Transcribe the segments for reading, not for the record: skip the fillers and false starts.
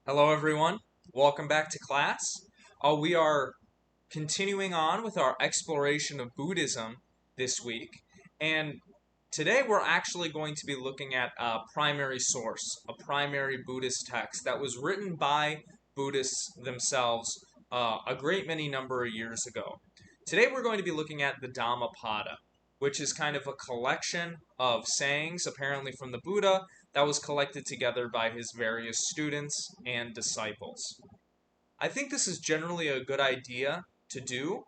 Hello, everyone. Welcome back to class. We are continuing on with our exploration of Buddhism this week. And today we're actually going to be looking at a primary source, a primary Buddhist text that was written by Buddhists themselves a great many number of years ago. Today we're going to be looking at the Dhammapada, which is kind of a collection of sayings, apparently from the Buddha, that was collected together by his various students and disciples. I think this is generally a good idea to do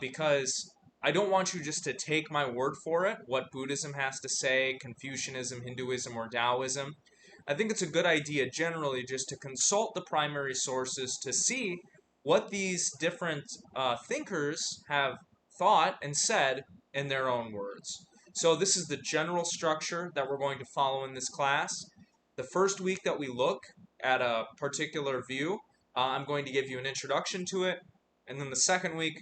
because I don't want you just to take my word for it, what Buddhism has to say, Confucianism, Hinduism, or Taoism. I think it's a good idea generally just to consult the primary sources to see what these different thinkers have thought and said in their own words. So, this is the general structure that we're going to follow in this class. The first week that we look at a particular view, I'm going to give you an introduction to it. And then the second week,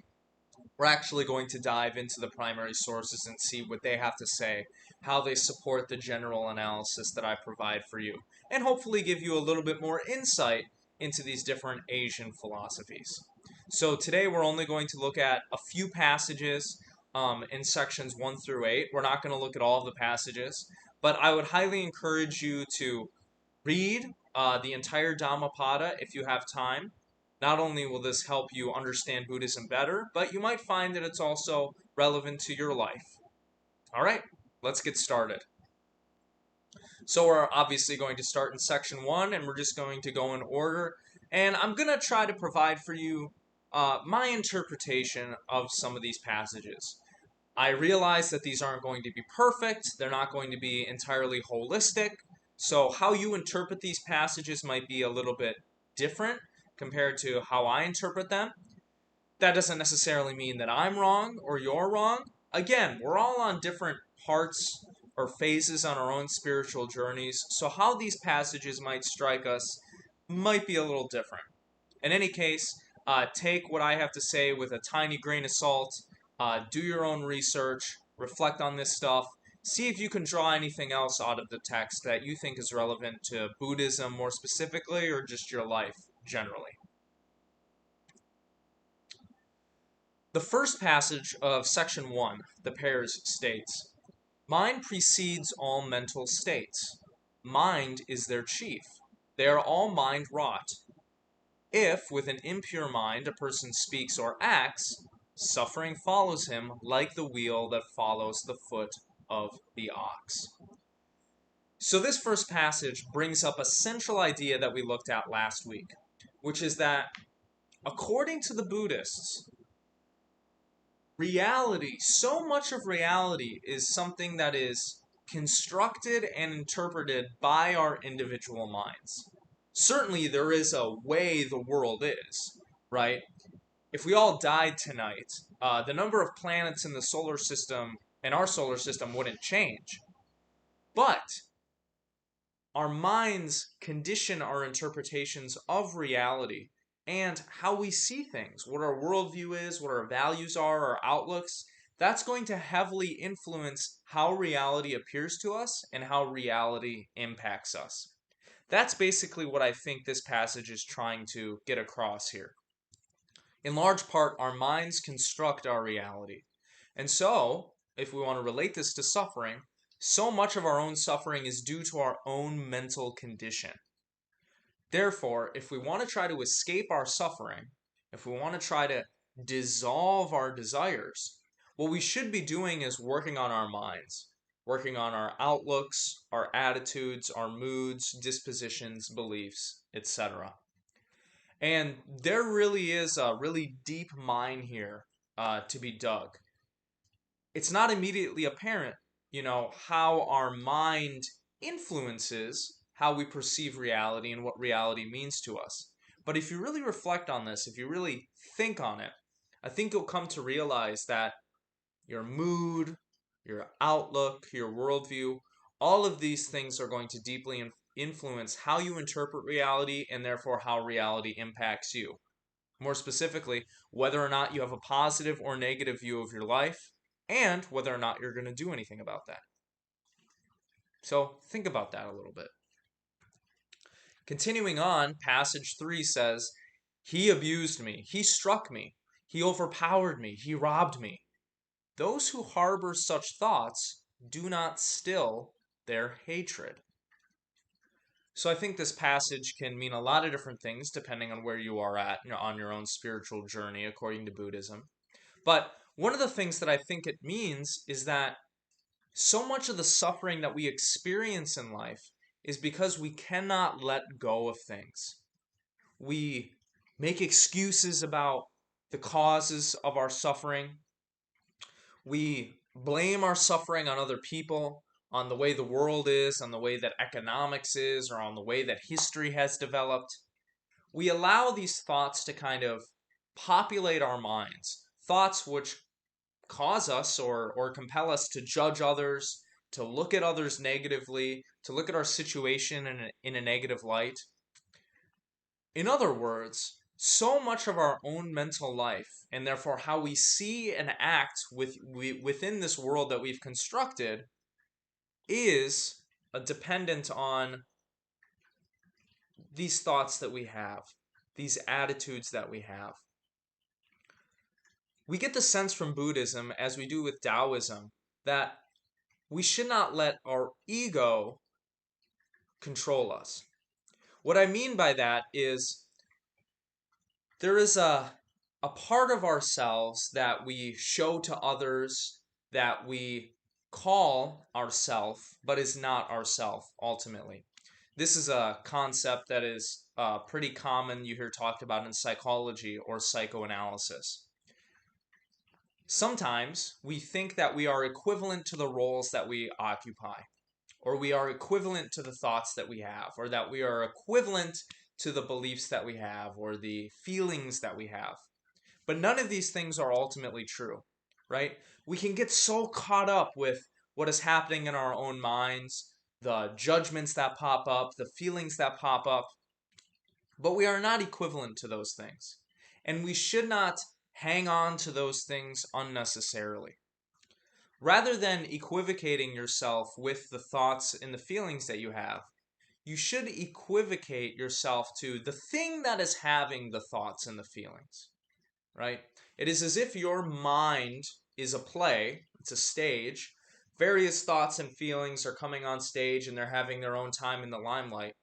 we're actually going to dive into the primary sources and see what they have to say, how they support the general analysis that I provide for you, and hopefully give you a little bit more insight into these different Asian philosophies. So today we're only going to look at a few passages in sections 1 through 8. We're not going to look at all of the passages, but I would highly encourage you to read the entire Dhammapada if you have time. Not only will this help you understand Buddhism better, but you might find that it's also relevant to your life. All right, let's get started. So we're obviously going to start in section 1, and we're just going to go in order. And I'm going to try to provide for you my interpretation of some of these passages. I realize that these aren't going to be perfect, they're not going to be entirely holistic, so how you interpret these passages might be a little bit different compared to how I interpret them. That doesn't necessarily mean that I'm wrong or you're wrong. Again, we're all on different parts or phases on our own spiritual journeys, so how these passages might strike us might be a little different. In any case, take what I have to say with a tiny grain of salt. Do your own research, reflect on this stuff, see if you can draw anything else out of the text that you think is relevant to Buddhism more specifically or just your life generally. The first passage of section 1, the pairs, states Mind precedes all mental states. Mind is their chief. They are all mind wrought. If, with an impure mind, a person speaks or acts, suffering follows him like the wheel that follows the foot of the ox. So, this first passage brings up a central idea that we looked at last week, which is that, according to the Buddhists, reality, so much of reality, is something that is constructed and interpreted by our individual minds. Certainly, there is a way the world is, right? If we all died tonight, the number of planets in the solar system and our solar system wouldn't change. But our minds condition our interpretations of reality and how we see things, what our worldview is, what our values are, our outlooks. That's going to heavily influence how reality appears to us and how reality impacts us. That's basically what I think this passage is trying to get across here. In large part, our minds construct our reality. And so, if we want to relate this to suffering, so much of our own suffering is due to our own mental condition. Therefore, if we want to try to escape our suffering, if we want to try to dissolve our desires, what we should be doing is working on our minds, working on our outlooks, our attitudes, our moods, dispositions, beliefs, etc. And there really is a really deep mine here to be dug. It's not immediately apparent, how our mind influences how we perceive reality and what reality means to us. But if you really reflect on this, if you really think on it, I think you'll come to realize that your mood, your outlook, your worldview, all of these things are going to deeply influence how you interpret reality and therefore how reality impacts you. More specifically, whether or not you have a positive or negative view of your life, and whether or not you're going to do anything about that. So think about that a little bit. Continuing on, passage 3 says, "He abused me, he struck me, he overpowered me, he robbed me. Those who harbor such thoughts do not still their hatred." So I think this passage can mean a lot of different things depending on where you are at on your own spiritual journey according to Buddhism. But one of the things that I think it means is that so much of the suffering that we experience in life is because we cannot let go of things. We make excuses about the causes of our suffering. We blame our suffering on other people, on the way the world is, on the way that economics is, or on the way that history has developed. We allow these thoughts to kind of populate our minds, thoughts which cause us or compel us to judge others, to look at others negatively, to look at our situation in a negative light. In other words, so much of our own mental life, and therefore how we see and act within this world that we've constructed, is dependent on these thoughts that we have, these attitudes that we have. We get the sense from Buddhism, as we do with Taoism, that we should not let our ego control us. What I mean by that is there is a part of ourselves that we show to others, that we call ourself, but is not ourself ultimately. This is a concept that is pretty common you hear talked about in psychology or psychoanalysis. Sometimes we think that we are equivalent to the roles that we occupy, or we are equivalent to the thoughts that we have, or that we are equivalent to the beliefs that we have, or the feelings that we have. But none of these things are ultimately true, right? We can get so caught up with what is happening in our own minds, the judgments that pop up, the feelings that pop up, but we are not equivalent to those things. And we should not hang on to those things unnecessarily. Rather than equivocating yourself with the thoughts and the feelings that you have, you should equivocate yourself to the thing that is having the thoughts and the feelings, right? It is as if your mind is a play, it's a stage. Various thoughts and feelings are coming on stage and they're having their own time in the limelight.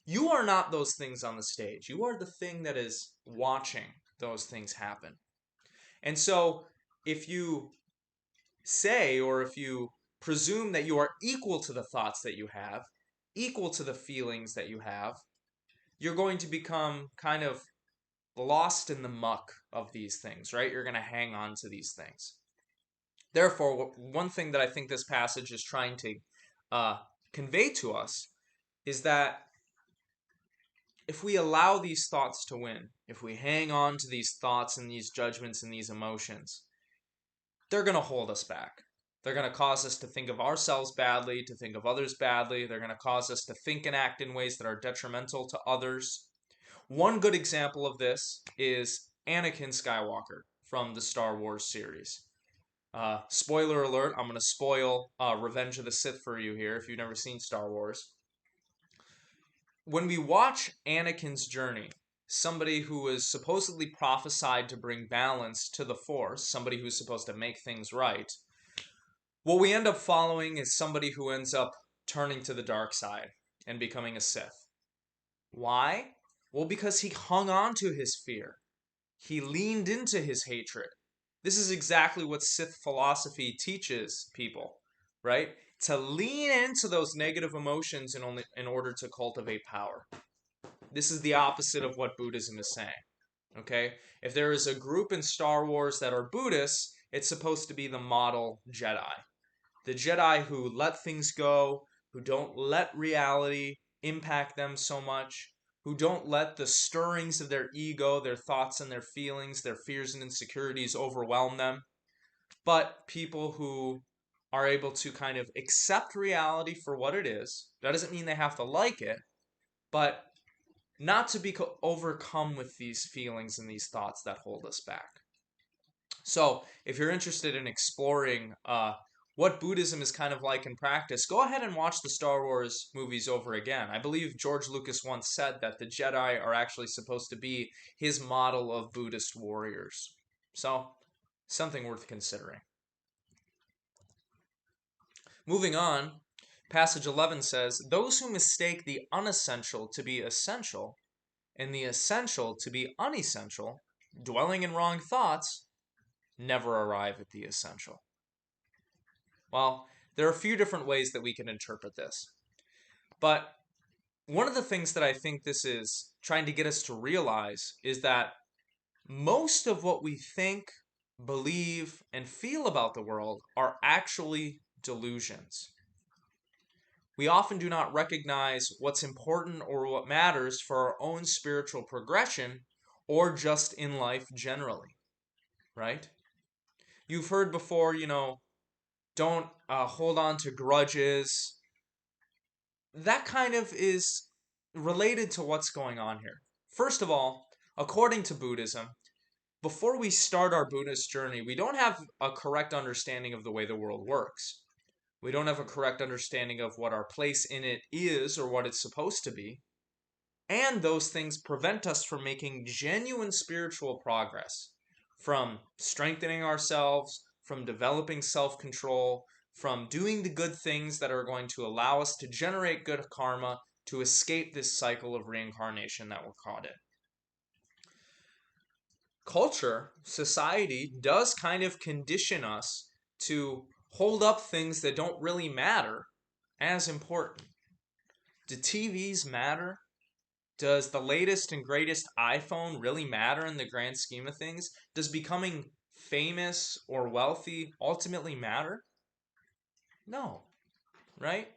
You are not those things on the stage. You are the thing that is watching those things happen. And so, if you say, or if you presume that you are equal to the thoughts that you have, equal to the feelings that you have, you're going to become kind of lost in the muck of these things, right? You're going to hang on to these things. Therefore, one thing that I think this passage is trying to convey to us is that if we allow these thoughts to win, if we hang on to these thoughts and these judgments and these emotions, they're going to hold us back. They're going to cause us to think of ourselves badly, to think of others badly. They're going to cause us to think and act in ways that are detrimental to others. One good example of this is Anakin Skywalker from the Star Wars series. Spoiler alert, I'm going to spoil Revenge of the Sith for you here if you've never seen Star Wars. When we watch Anakin's journey, somebody who is supposedly prophesied to bring balance to the Force, somebody who's supposed to make things right, what we end up following is somebody who ends up turning to the dark side and becoming a Sith. Why? Well, because he hung on to his fear. He leaned into his hatred. This is exactly what Sith philosophy teaches people, right? To lean into those negative emotions in order to cultivate power. This is the opposite of what Buddhism is saying, okay? If there is a group in Star Wars that are Buddhists, it's supposed to be the model Jedi. The Jedi who let things go, who don't let reality impact them so much, who don't let the stirrings of their ego, their thoughts and their feelings, their fears and insecurities overwhelm them, but people who are able to kind of accept reality for what it is. That doesn't mean they have to like it, but not to be overcome with these feelings and these thoughts that hold us back. So, if you're interested in exploring what Buddhism is kind of like in practice, go ahead and watch the Star Wars movies over again. I believe George Lucas once said that the Jedi are actually supposed to be his model of Buddhist warriors. So, something worth considering. Moving on, passage 11 says, "Those who mistake the unessential to be essential, and the essential to be unessential, dwelling in wrong thoughts, never arrive at the essential." Well, there are a few different ways that we can interpret this. But one of the things that I think this is trying to get us to realize is that most of what we think, believe, and feel about the world are actually delusions. We often do not recognize what's important or what matters for our own spiritual progression or just in life generally, right? You've heard before, don't hold on to grudges. That kind of is related to what's going on here. First of all, according to Buddhism, before we start our Buddhist journey, we don't have a correct understanding of the way the world works. We don't have a correct understanding of what our place in it is or what it's supposed to be. And those things prevent us from making genuine spiritual progress, from strengthening ourselves, from developing self-control, from doing the good things that are going to allow us to generate good karma to escape this cycle of reincarnation that we're caught in. Culture, society, does kind of condition us to hold up things that don't really matter as important. Do TVs matter? Does the latest and greatest iPhone really matter in the grand scheme of things? Does becoming famous or wealthy ultimately matter? No, right?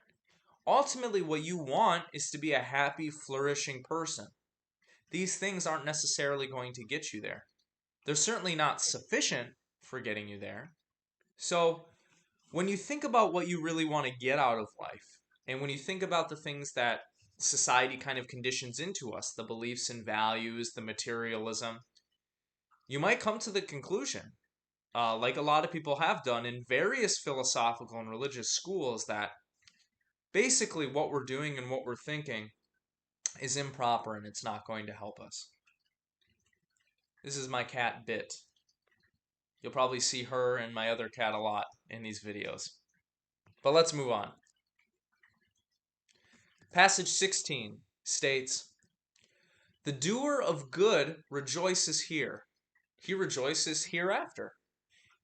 Ultimately, what you want is to be a happy, flourishing person. These things aren't necessarily going to get you there. They're certainly not sufficient for getting you there. So, when you think about what you really want to get out of life, and when you think about the things that society kind of conditions into us, the beliefs and values, the materialism, you might come to the conclusion, like a lot of people have done in various philosophical and religious schools, that basically what we're doing and what we're thinking is improper and it's not going to help us. This is my cat, Bit. You'll probably see her and my other cat a lot in these videos. But let's move on. Passage 16 states, "The doer of good rejoices here. He rejoices hereafter.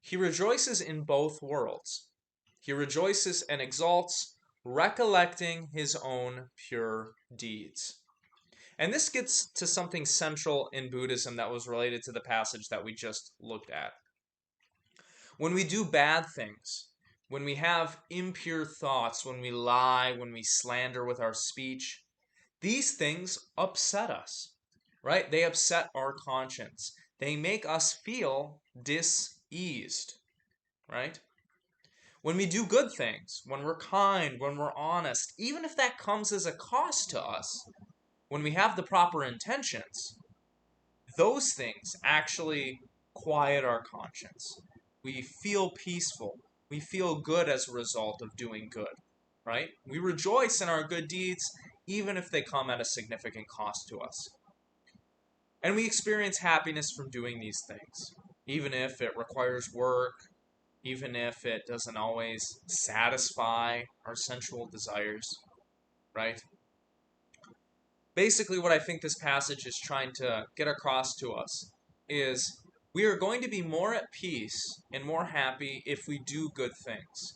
He rejoices in both worlds. He rejoices and exalts, recollecting his own pure deeds." And this gets to something central in Buddhism that was related to the passage that we just looked at. When we do bad things, when we have impure thoughts, when we lie, when we slander with our speech, these things upset us, right? They upset our conscience. They make us feel diseased, right? When we do good things, when we're kind, when we're honest, even if that comes as a cost to us, when we have the proper intentions, those things actually quiet our conscience. We feel peaceful. We feel good as a result of doing good, right? We rejoice in our good deeds, even if they come at a significant cost to us. And we experience happiness from doing these things, even if it requires work, even if it doesn't always satisfy our sensual desires, right? Basically, what I think this passage is trying to get across to us is we are going to be more at peace and more happy if we do good things,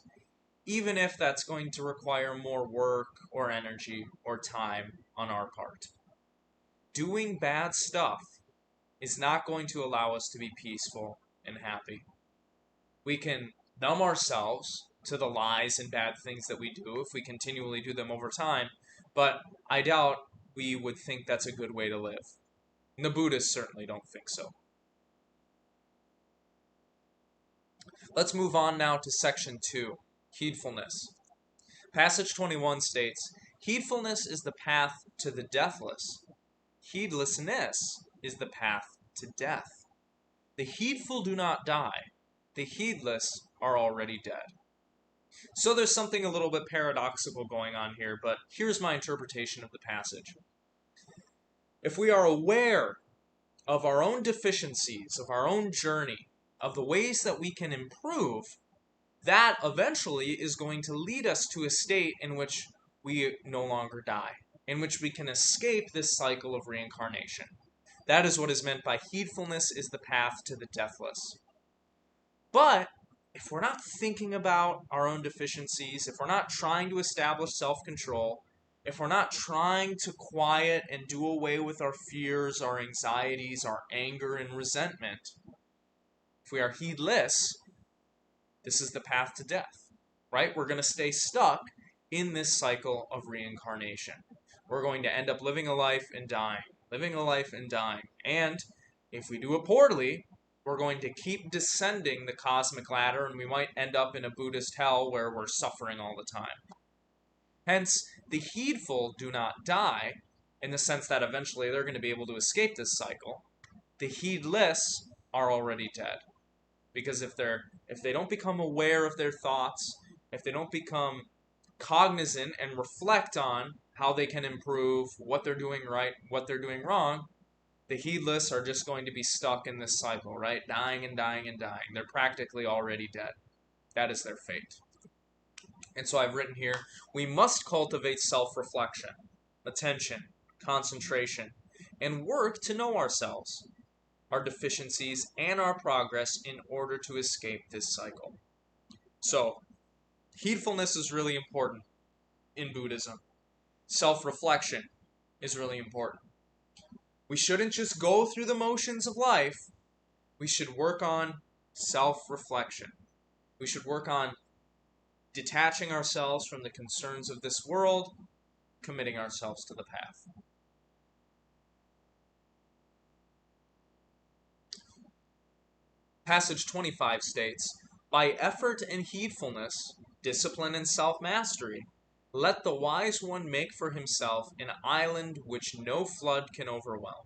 even if that's going to require more work or energy or time on our part. Doing bad stuff is not going to allow us to be peaceful and happy. We can numb ourselves to the lies and bad things that we do if we continually do them over time, but I doubt we would think that's a good way to live. And the Buddhists certainly don't think so. Let's move on now to section 2, heedfulness. Passage 21 states, "Heedfulness is the path to the deathless. Heedlessness is the path to death. The heedful do not die. The heedless are already dead." So there's something a little bit paradoxical going on here, but here's my interpretation of the passage. If we are aware of our own deficiencies, of our own journey, of the ways that we can improve, that eventually is going to lead us to a state in which we no longer die, in which we can escape this cycle of reincarnation. That is what is meant by heedfulness is the path to the deathless. But if we're not thinking about our own deficiencies, if we're not trying to establish self-control, if we're not trying to quiet and do away with our fears, our anxieties, our anger and resentment, if we are heedless, this is the path to death, right? We're going to stay stuck in this cycle of reincarnation. We're going to end up living a life and dying, living a life and dying. And if we do it poorly, we're going to keep descending the cosmic ladder, and we might end up in a Buddhist hell where we're suffering all the time. Hence, the heedful do not die, in the sense that eventually they're going to be able to escape this cycle. The heedless are already dead. Because if they don't become aware of their thoughts, if they don't become cognizant and reflect on how they can improve, what they're doing right, what they're doing wrong, the heedless are just going to be stuck in this cycle, right? Dying and dying and dying. They're practically already dead. That is their fate. And so I've written here, we must cultivate self-reflection, attention, concentration, and work to know ourselves, our deficiencies, and our progress in order to escape this cycle. So, heedfulness is really important in Buddhism. Self-reflection is really important. We shouldn't just go through the motions of life. We should work on self-reflection. We should work on detaching ourselves from the concerns of this world, committing ourselves to the path. Passage 25 states, by effort and heedfulness, discipline and self-mastery, let the wise one make for himself an island which no flood can overwhelm.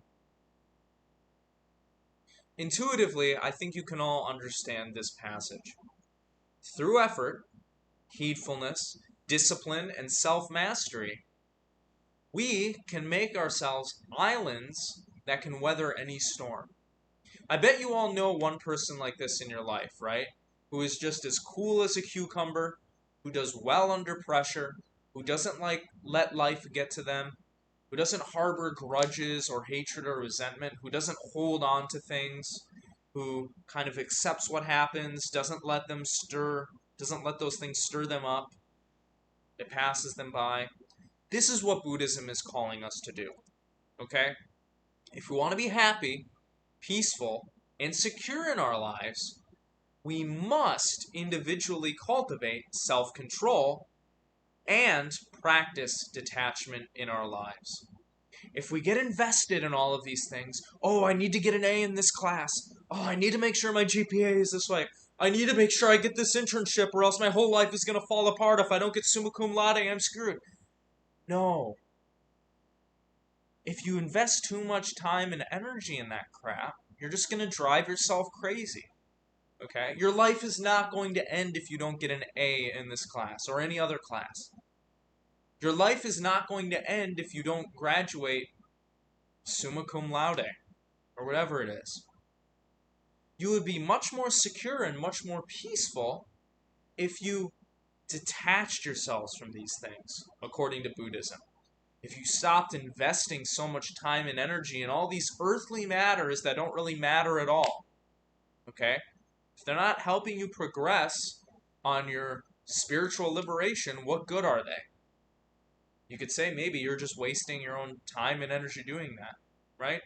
Intuitively, I think you can all understand this passage. Through effort, heedfulness, discipline, and self-mastery, we can make ourselves islands that can weather any storm. I bet you all know one person like this in your life, right? Who is just as cool as a cucumber, who does well under pressure, who doesn't let life get to them, who doesn't harbor grudges or hatred or resentment, who doesn't hold on to things, who kind of accepts what happens, doesn't let those things stir them up. It passes them by. This is what Buddhism is calling us to do. Okay? If we want to be happy, peaceful, and secure in our lives, we must individually cultivate self-control and practice detachment in our lives. If we get invested in all of these things, oh, I need to get an A in this class. Oh, I need to make sure my GPA is this way. I need to make sure I get this internship or else my whole life is going to fall apart. If I don't get summa cum laude, I'm screwed. No. If you invest too much time and energy in that crap, you're just going to drive yourself crazy. Okay? Your life is not going to end if you don't get an A in this class or any other class. Your life is not going to end if you don't graduate summa cum laude or whatever it is. You would be much more secure and much more peaceful if you detached yourselves from these things, according to Buddhism. If you stopped investing so much time and energy in all these earthly matters that don't really matter at all. Okay? If they're not helping you progress on your spiritual liberation, what good are they? You could say maybe you're just wasting your own time and energy doing that, right?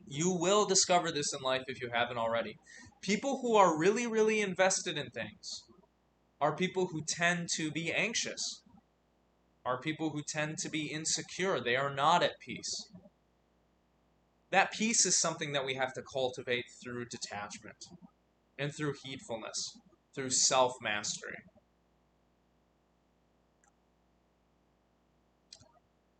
You will discover this in life if you haven't already. People who are really, really invested in things are people who tend to be anxious, are people who tend to be insecure. They are not at peace. That peace is something that we have to cultivate through detachment and through heedfulness, through self-mastery.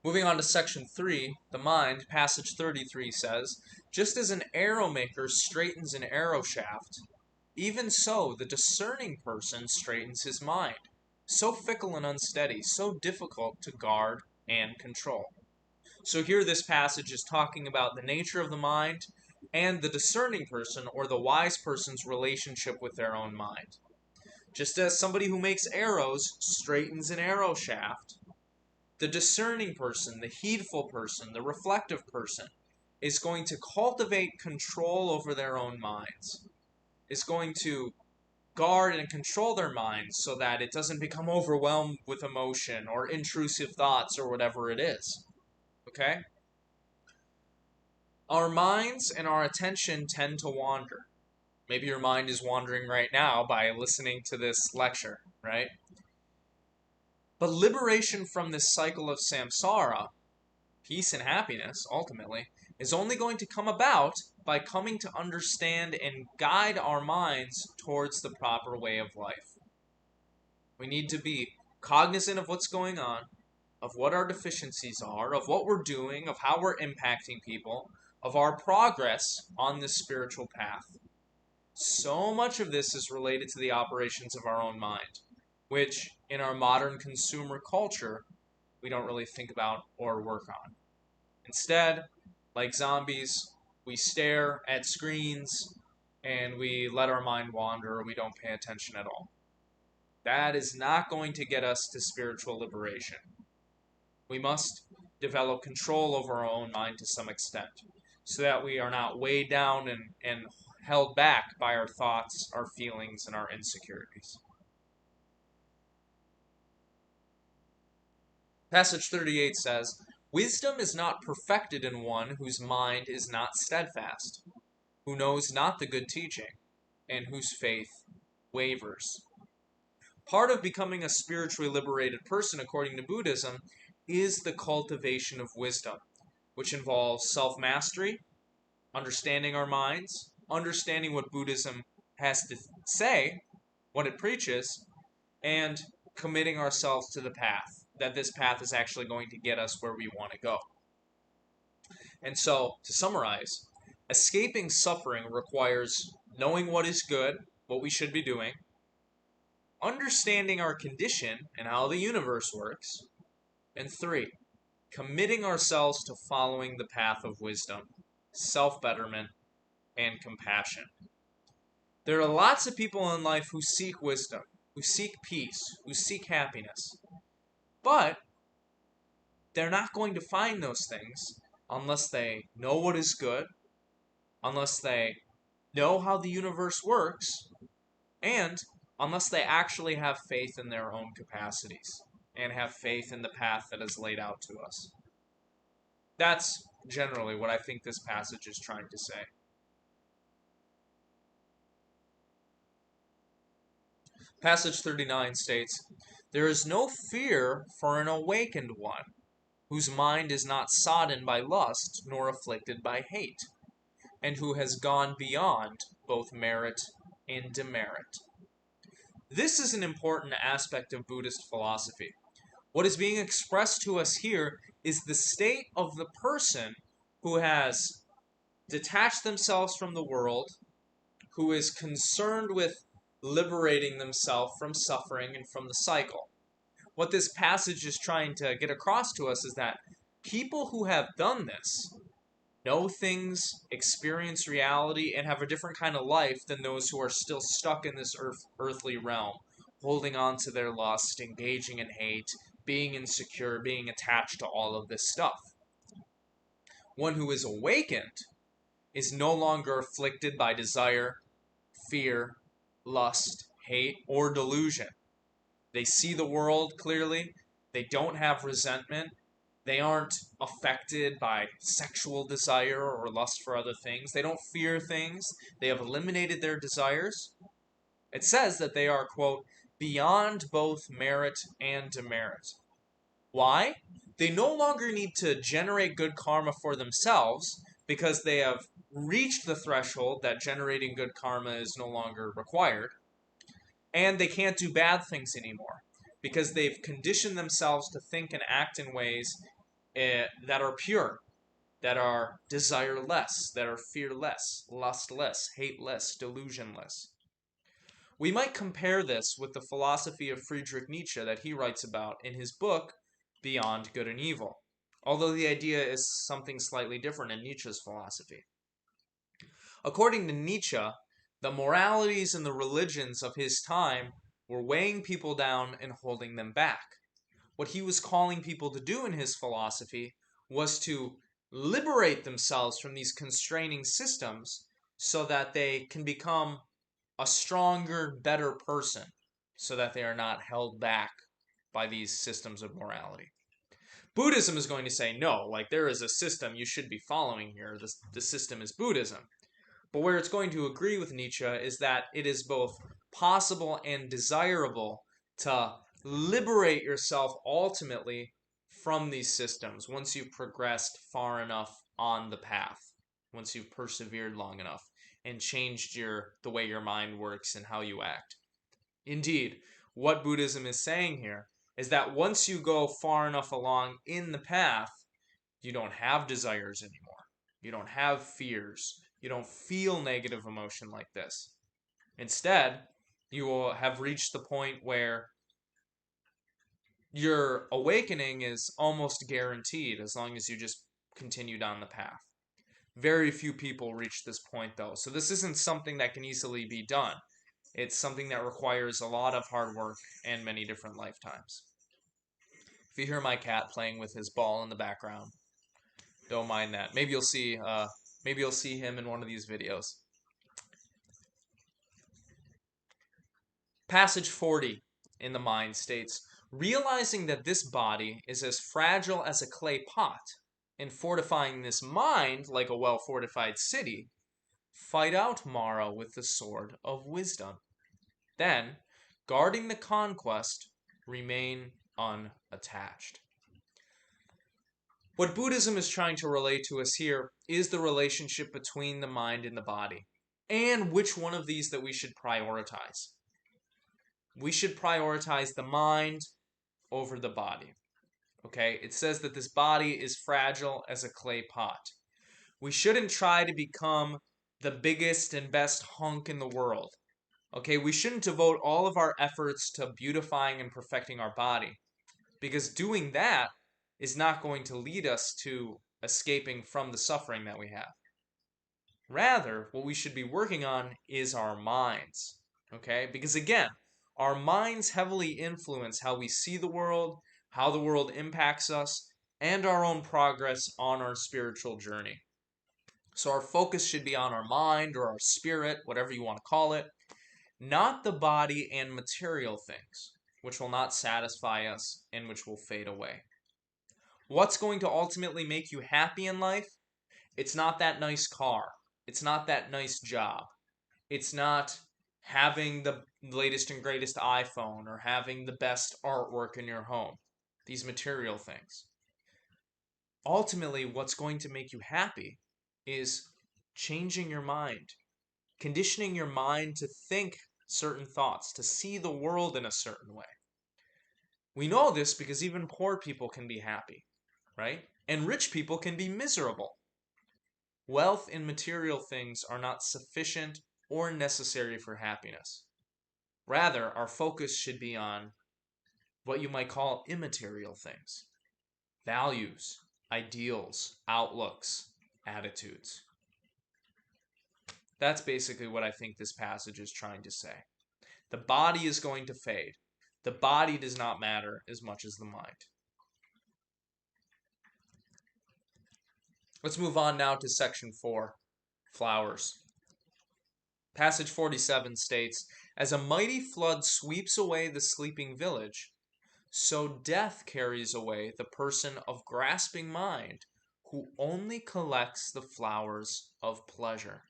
Moving on to section 3, the mind, passage 33 says, just as an arrow maker straightens an arrow shaft, even so the discerning person straightens his mind, so fickle and unsteady, so difficult to guard and control. So here this passage is talking about the nature of the mind and the discerning person or the wise person's relationship with their own mind. Just as somebody who makes arrows straightens an arrow shaft, the discerning person, the heedful person, the reflective person is going to cultivate control over their own minds, is going to guard and control their minds so that it doesn't become overwhelmed with emotion or intrusive thoughts or whatever it is. Okay? Our minds and our attention tend to wander. Maybe your mind is wandering right now by listening to this lecture, right? But liberation from this cycle of samsara, peace and happiness, ultimately, is only going to come about by coming to understand and guide our minds towards the proper way of life. We need to be cognizant of what's going on, of what our deficiencies are, of what we're doing, of how we're impacting people, of our progress on this spiritual path. So much of this is related to the operations of our own mind, which in our modern consumer culture, we don't really think about or work on. Instead, like zombies, we stare at screens and we let our mind wander or we don't pay attention at all. That is not going to get us to spiritual liberation. We must develop control over our own mind to some extent so that we are not weighed down and held back by our thoughts, our feelings, and our insecurities. Passage 38 says, "Wisdom is not perfected in one whose mind is not steadfast, who knows not the good teaching, and whose faith wavers." Part of becoming a spiritually liberated person, according to Buddhism, is the cultivation of wisdom, which involves self-mastery, understanding our minds, understanding what Buddhism has to say, what it preaches, and committing ourselves to the path, that this path is actually going to get us where we want to go. And so, to summarize, escaping suffering requires knowing what is good, what we should be doing, understanding our condition and how the universe works, and 3, committing ourselves to following the path of wisdom, self-betterment, and compassion. There are lots of people in life who seek wisdom, who seek peace, who seek happiness, but they're not going to find those things unless they know what is good, unless they know how the universe works, and unless they actually have faith in their own capacities and have faith in the path that is laid out to us. That's generally what I think this passage is trying to say. Passage 39 states, "There is no fear for an awakened one, whose mind is not sodden by lust nor afflicted by hate, and who has gone beyond both merit and demerit." This is an important aspect of Buddhist philosophy. What is being expressed to us here is the state of the person who has detached themselves from the world, who is concerned with liberating themselves from suffering and from the cycle. What this passage is trying to get across to us is that people who have done this know things, experience reality, and have a different kind of life than those who are still stuck in this earthly realm, holding on to their lust, engaging in hate, being insecure, being attached to all of this stuff. One who is awakened is no longer afflicted by desire, fear, lust, hate, or delusion. They see the world clearly. They don't have resentment. They aren't affected by sexual desire or lust for other things. They don't fear things. They have eliminated their desires. It says that they are, quote, beyond both merit and demerit. Why? They no longer need to generate good karma for themselves because they have reached the threshold that generating good karma is no longer required. And they can't do bad things anymore because they've conditioned themselves to think and act in ways that are pure, that are desireless, that are fearless, lustless, hateless, delusionless. We might compare this with the philosophy of Friedrich Nietzsche that he writes about in his book, Beyond Good and Evil, although the idea is something slightly different in Nietzsche's philosophy. According to Nietzsche, the moralities and the religions of his time were weighing people down and holding them back. What he was calling people to do in his philosophy was to liberate themselves from these constraining systems so that they can become a stronger, better person, so that they are not held back by these systems of morality. Buddhism is going to say, no, like there is a system you should be following here. The system is Buddhism. But where it's going to agree with Nietzsche is that it is both possible and desirable to liberate yourself ultimately from these systems once you've progressed far enough on the path, once you've persevered long enough and changed the way your mind works and how you act. Indeed, what Buddhism is saying here is that once you go far enough along in the path, you don't have desires anymore. You don't have fears. You don't feel negative emotion like this. Instead, you will have reached the point where your awakening is almost guaranteed as long as you just continue down the path. Very few people reach this point though, so this isn't something that can easily be done. It's something that requires a lot of hard work and many different lifetimes. If you hear my cat playing with his ball in the background, don't mind that. Maybe you'll see him in one of these videos. Passage 40 in the mind states, realizing that this body is as fragile as a clay pot, and fortifying this mind like a well-fortified city, fight out Mara with the sword of wisdom. Then, guarding the conquest, remain unattached. What Buddhism is trying to relate to us here is the relationship between the mind and the body, and which one of these that we should prioritize. We should prioritize the mind over the body. Okay? It says that this body is fragile as a clay pot. We shouldn't try to become the biggest and best hunk in the world. Okay? We shouldn't devote all of our efforts to beautifying and perfecting our body, because doing that is not going to lead us to escaping from the suffering that we have. Rather, what we should be working on is our minds. Okay? Because again, our minds heavily influence how we see the world, how the world impacts us, and our own progress on our spiritual journey. So our focus should be on our mind or our spirit, whatever you want to call it, not the body and material things, which will not satisfy us and which will fade away. What's going to ultimately make you happy in life? It's not that nice car. It's not that nice job. It's not having the latest and greatest iPhone or having the best artwork in your home. These material things. Ultimately, what's going to make you happy is changing your mind, conditioning your mind to think certain thoughts, to see the world in a certain way. We know this because even poor people can be happy, right? And rich people can be miserable. Wealth and material things are not sufficient or necessary for happiness. Rather, our focus should be on what you might call immaterial things. Values, ideals, outlooks, attitudes. That's basically what I think this passage is trying to say. The body is going to fade. The body does not matter as much as the mind. Let's move on now to section 4, flowers. Passage 47 states, as a mighty flood sweeps away the sleeping village, so death carries away the person of grasping mind, who only collects the flowers of pleasure.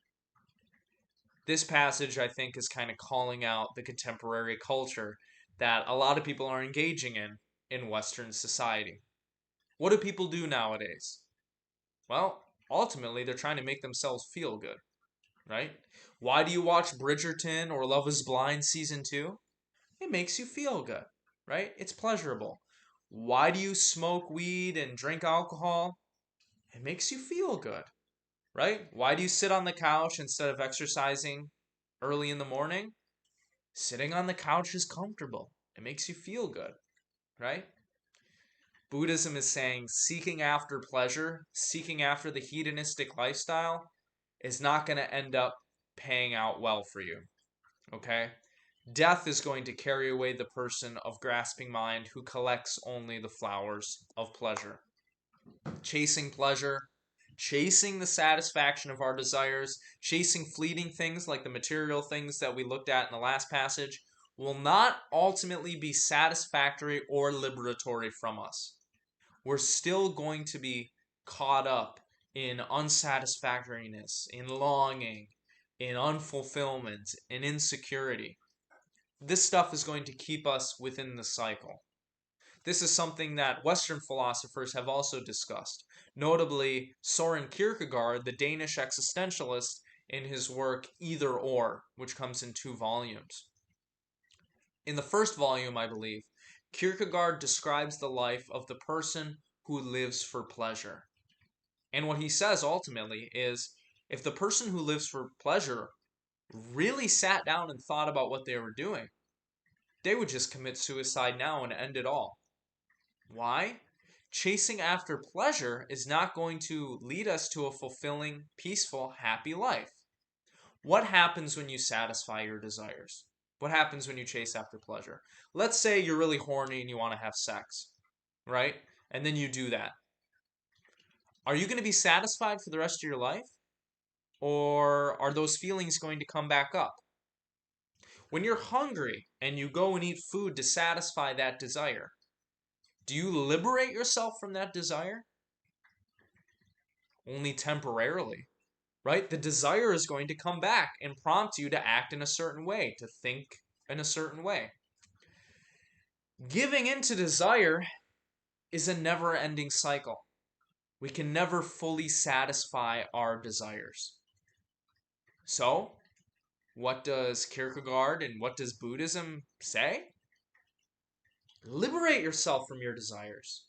This passage, I think, is kind of calling out the contemporary culture that a lot of people are engaging in Western society. What do people do nowadays? Well, ultimately, they're trying to make themselves feel good, right? Why do you watch Bridgerton or Love is Blind Season 2? It makes you feel good, right? It's pleasurable. Why do you smoke weed and drink alcohol? It makes you feel good, right? Why do you sit on the couch instead of exercising early in the morning? Sitting on the couch is comfortable. It makes you feel good, right? Buddhism is saying seeking after pleasure, seeking after the hedonistic lifestyle is not going to end up paying out well for you, okay? Death is going to carry away the person of grasping mind who collects only the flowers of pleasure. Chasing pleasure, chasing the satisfaction of our desires, chasing fleeting things like the material things that we looked at in the last passage, will not ultimately be satisfactory or liberatory from us. We're still going to be caught up in unsatisfactoriness, in longing, in unfulfillment, in insecurity. This stuff is going to keep us within the cycle. This is something that Western philosophers have also discussed, notably Soren Kierkegaard, the Danish existentialist, in his work Either Or, which comes in 2 volumes. In the first volume, I believe, Kierkegaard describes the life of the person who lives for pleasure. And what he says ultimately is, if the person who lives for pleasure really sat down and thought about what they were doing, they would just commit suicide now and end it all. Why? Chasing after pleasure is not going to lead us to a fulfilling, peaceful, happy life. What happens when you satisfy your desires? What happens when you chase after pleasure? Let's say you're really horny and you want to have sex, right? And then you do that. Are you going to be satisfied for the rest of your life? Or are those feelings going to come back up? When you're hungry and you go and eat food to satisfy that desire, do you liberate yourself from that desire? Only temporarily, right? The desire is going to come back and prompt you to act in a certain way, to think in a certain way. Giving in to desire is a never-ending cycle. We can never fully satisfy our desires. So, what does Kierkegaard and what does Buddhism say? Liberate yourself from your desires.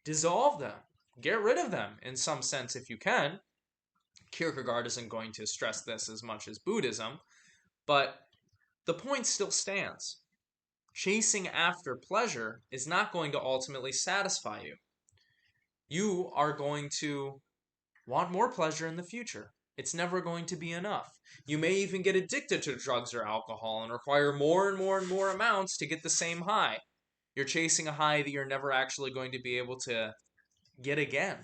Dissolve them. Get rid of them in some sense if you can. Kierkegaard isn't going to stress this as much as Buddhism, but the point still stands. Chasing after pleasure is not going to ultimately satisfy you. You are going to want more pleasure in the future. It's never going to be enough. You may even get addicted to drugs or alcohol and require more and more and more amounts to get the same high. You're chasing a high that you're never actually going to be able to get again,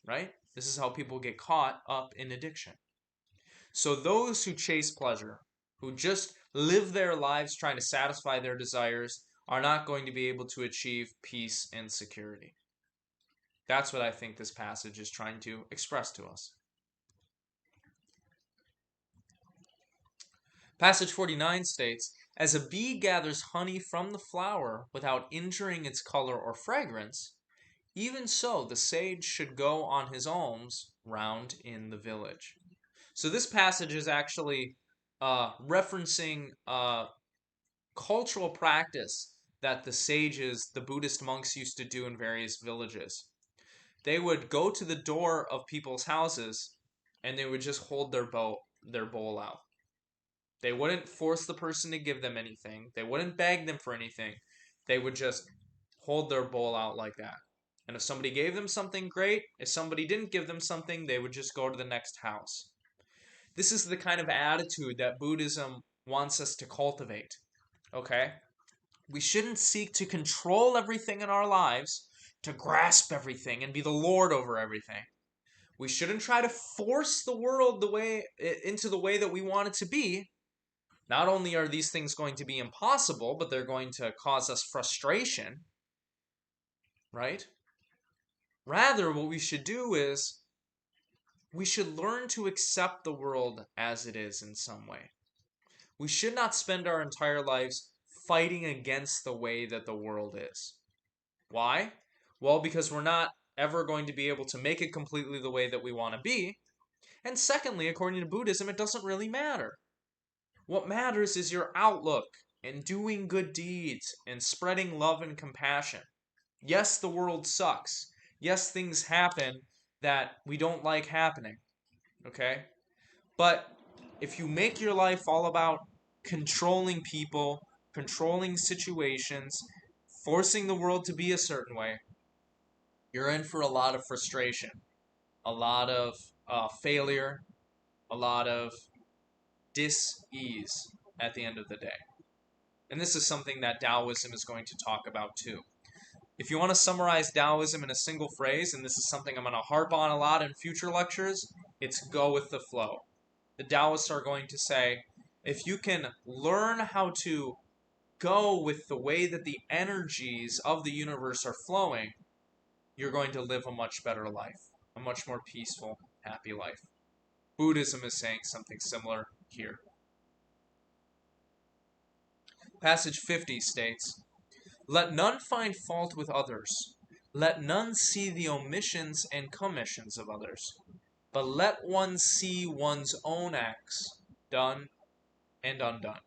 right? This is how people get caught up in addiction. So those who chase pleasure, who just live their lives trying to satisfy their desires, are not going to be able to achieve peace and security. That's what I think this passage is trying to express to us. Passage 49 states, "As a bee gathers honey from the flower without injuring its color or fragrance, even so the sage should go on his alms round in the village." So this passage is actually referencing cultural practice that the sages, the Buddhist monks, used to do in various villages. They would go to the door of people's houses and they would just hold their bowl out. They wouldn't force the person to give them anything. They wouldn't beg them for anything. They would just hold their bowl out like that. And if somebody gave them something, great. If somebody didn't give them something, they would just go to the next house. This is the kind of attitude that Buddhism wants us to cultivate. Okay? We shouldn't seek to control everything in our lives, to grasp everything and be the Lord over everything. We shouldn't try to force the world into the way that we want it to be. Not only are these things going to be impossible, but they're going to cause us frustration, right? Rather, what we should do is we should learn to accept the world as it is in some way. We should not spend our entire lives fighting against the way that the world is. Why? Well, because we're not ever going to be able to make it completely the way that we want to be. And secondly, according to Buddhism, it doesn't really matter. What matters is your outlook and doing good deeds and spreading love and compassion. Yes, the world sucks. Yes, things happen that we don't like happening. Okay? But if you make your life all about controlling people, controlling situations, forcing the world to be a certain way, you're in for a lot of frustration, a lot of failure, a lot of dis-ease at the end of the day. And this is something that Taoism is going to talk about too. If you want to summarize Taoism in a single phrase, and this is something I'm going to harp on a lot in future lectures, it's go with the flow. The Taoists are going to say, if you can learn how to go with the way that the energies of the universe are flowing, you're going to live a much better life, a much more peaceful, happy life. Buddhism is saying something similar here. Passage 50 states, "Let none find fault with others. Let none see the omissions and commissions of others. But let one see one's own acts, done and undone."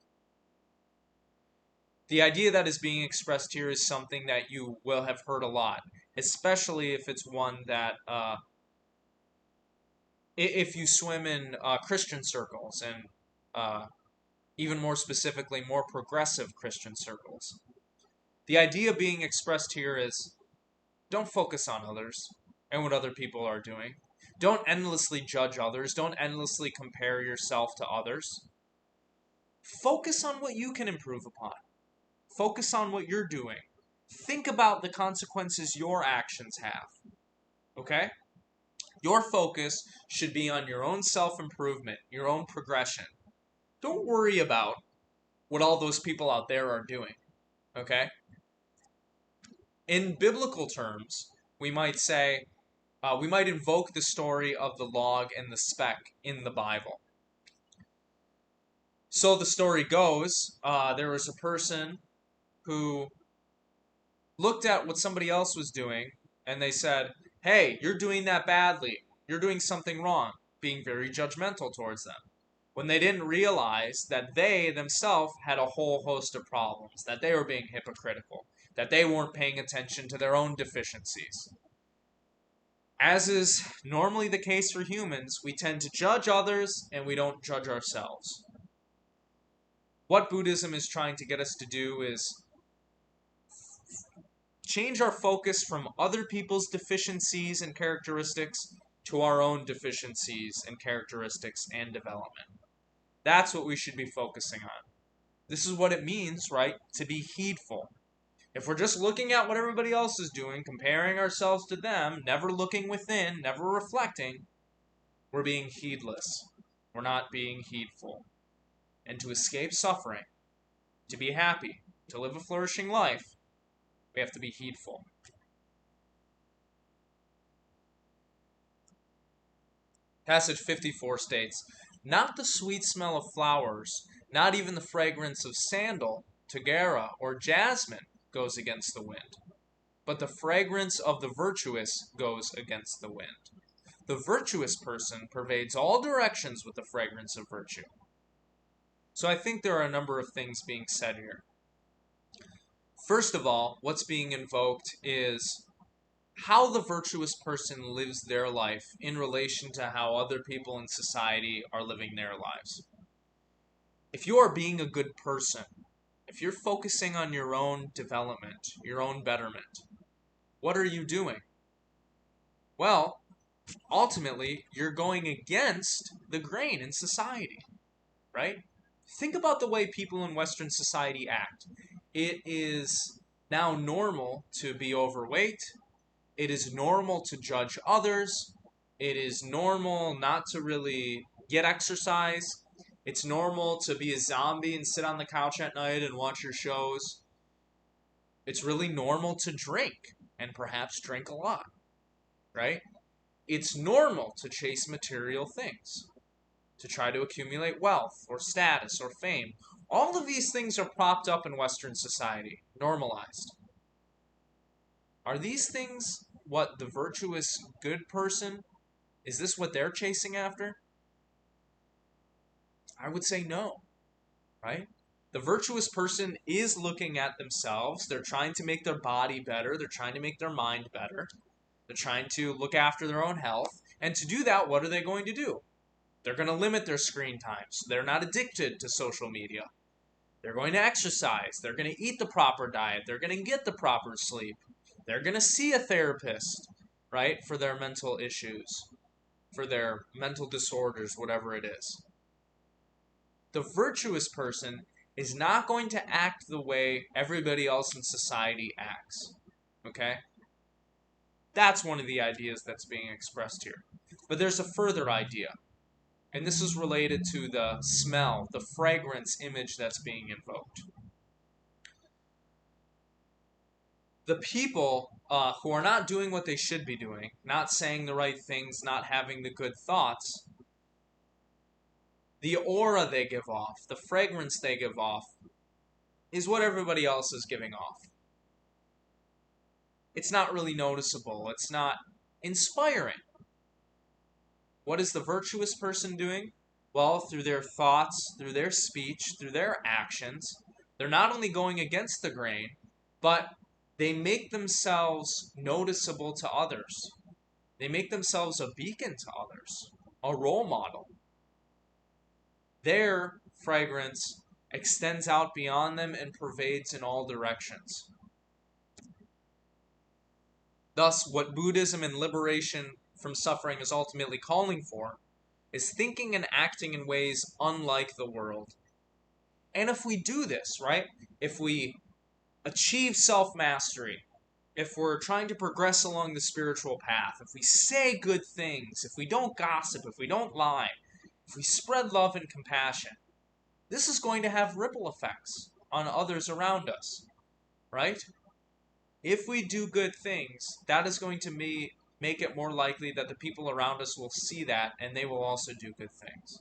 The idea that is being expressed here is something that you will have heard a lot, especially if it's one that, if you swim in Christian circles, and even more specifically, more progressive Christian circles. The idea being expressed here is, don't focus on others and what other people are doing. Don't endlessly judge others. Don't endlessly compare yourself to others. Focus on what you can improve upon. Focus on what you're doing. Think about the consequences your actions have. Okay? Your focus should be on your own self-improvement, your own progression. Don't worry about what all those people out there are doing. Okay? In biblical terms, we might say, we might invoke the story of the log and the speck in the Bible. So the story goes, there was a person who looked at what somebody else was doing, and they said, "Hey, you're doing that badly. You're doing something wrong," being very judgmental towards them. When they didn't realize that they themselves had a whole host of problems, that they were being hypocritical, that they weren't paying attention to their own deficiencies. As is normally the case for humans, we tend to judge others and we don't judge ourselves. What Buddhism is trying to get us to do is change our focus from other people's deficiencies and characteristics to our own deficiencies and characteristics and development. That's what we should be focusing on. This is what it means, right, to be heedful. If we're just looking at what everybody else is doing, comparing ourselves to them, never looking within, never reflecting, we're being heedless. We're not being heedful. And to escape suffering, to be happy, to live a flourishing life, we have to be heedful. Passage 54 states, "Not the sweet smell of flowers, not even the fragrance of sandal, tagara, or jasmine goes against the wind, but the fragrance of the virtuous goes against the wind. The virtuous person pervades all directions with the fragrance of virtue." So I think there are a number of things being said here. First of all, what's being invoked is how the virtuous person lives their life in relation to how other people in society are living their lives. If you are being a good person, if you're focusing on your own development, your own betterment, what are you doing? Well, ultimately, you're going against the grain in society, right? Think about the way people in Western society act. It is now normal to be overweight. It is normal to judge others. It is normal not to really get exercise. It's normal to be a zombie and sit on the couch at night and watch your shows. It's really normal to drink, and perhaps drink a lot, right? It's normal to chase material things, to try to accumulate wealth or status or fame. All of these things are propped up in Western society, normalized. Are these things what the virtuous good person, is this what they're chasing after? I would say no, right? The virtuous person is looking at themselves. They're trying to make their body better. They're trying to make their mind better. They're trying to look after their own health. And to do that, what are they going to do? They're going to limit their screen time so they're not addicted to social media. They're going to exercise. They're going to eat the proper diet. They're going to get the proper sleep. They're going to see a therapist, right, for their mental issues, for their mental disorders, whatever it is. The virtuous person is not going to act the way everybody else in society acts. Okay? That's one of the ideas that's being expressed here. But there's a further idea. And this is related to the smell, the fragrance image that's being invoked. The people who are not doing what they should be doing, not saying the right things, not having the good thoughts, the aura they give off, the fragrance they give off, is what everybody else is giving off. It's not really noticeable. It's not inspiring. What is the virtuous person doing? Well, through their thoughts, through their speech, through their actions, they're not only going against the grain, but they make themselves noticeable to others. They make themselves a beacon to others, a role model. Their fragrance extends out beyond them and pervades in all directions. Thus, what Buddhism and liberation from suffering is ultimately calling for is thinking and acting in ways unlike the world. And if we do this, right, if we achieve self-mastery, if we're trying to progress along the spiritual path, if we say good things, if we don't gossip, if we don't lie, if we spread love and compassion, this is going to have ripple effects on others around us, right? If we do good things, that is going to make it more likely that the people around us will see that and they will also do good things.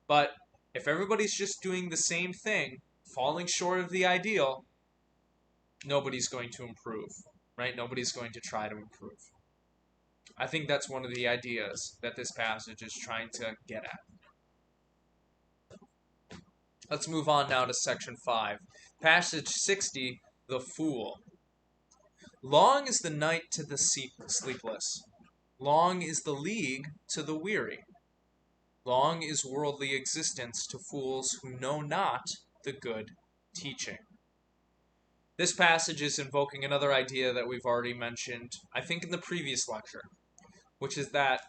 But if everybody's just doing the same thing, falling short of the ideal, nobody's going to improve, right? Nobody's going to try to improve. I think that's one of the ideas that this passage is trying to get at. Let's move on now to section 5. Passage 60, the fool. Long is the night to the sleepless. Long is the league to the weary. Long is worldly existence to fools who know not the good teaching. This passage is invoking another idea that we've already mentioned, I think in the previous lecture, which is that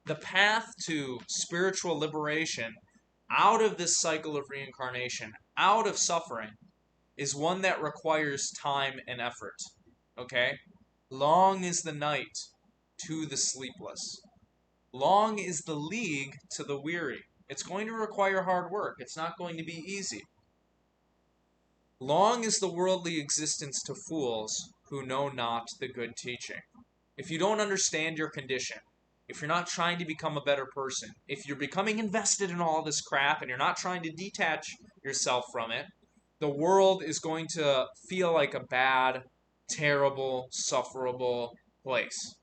the path to spiritual liberation out of this cycle of reincarnation, out of suffering, is one that requires time and effort. Okay? Long is the night to the sleepless. Long is the league to the weary. It's going to require hard work. It's not going to be easy. Long is the worldly existence to fools who know not the good teaching. If you don't understand your condition, if you're not trying to become a better person, if you're becoming invested in all this crap and you're not trying to detach yourself from it, the world is going to feel like a bad, terrible, sufferable place.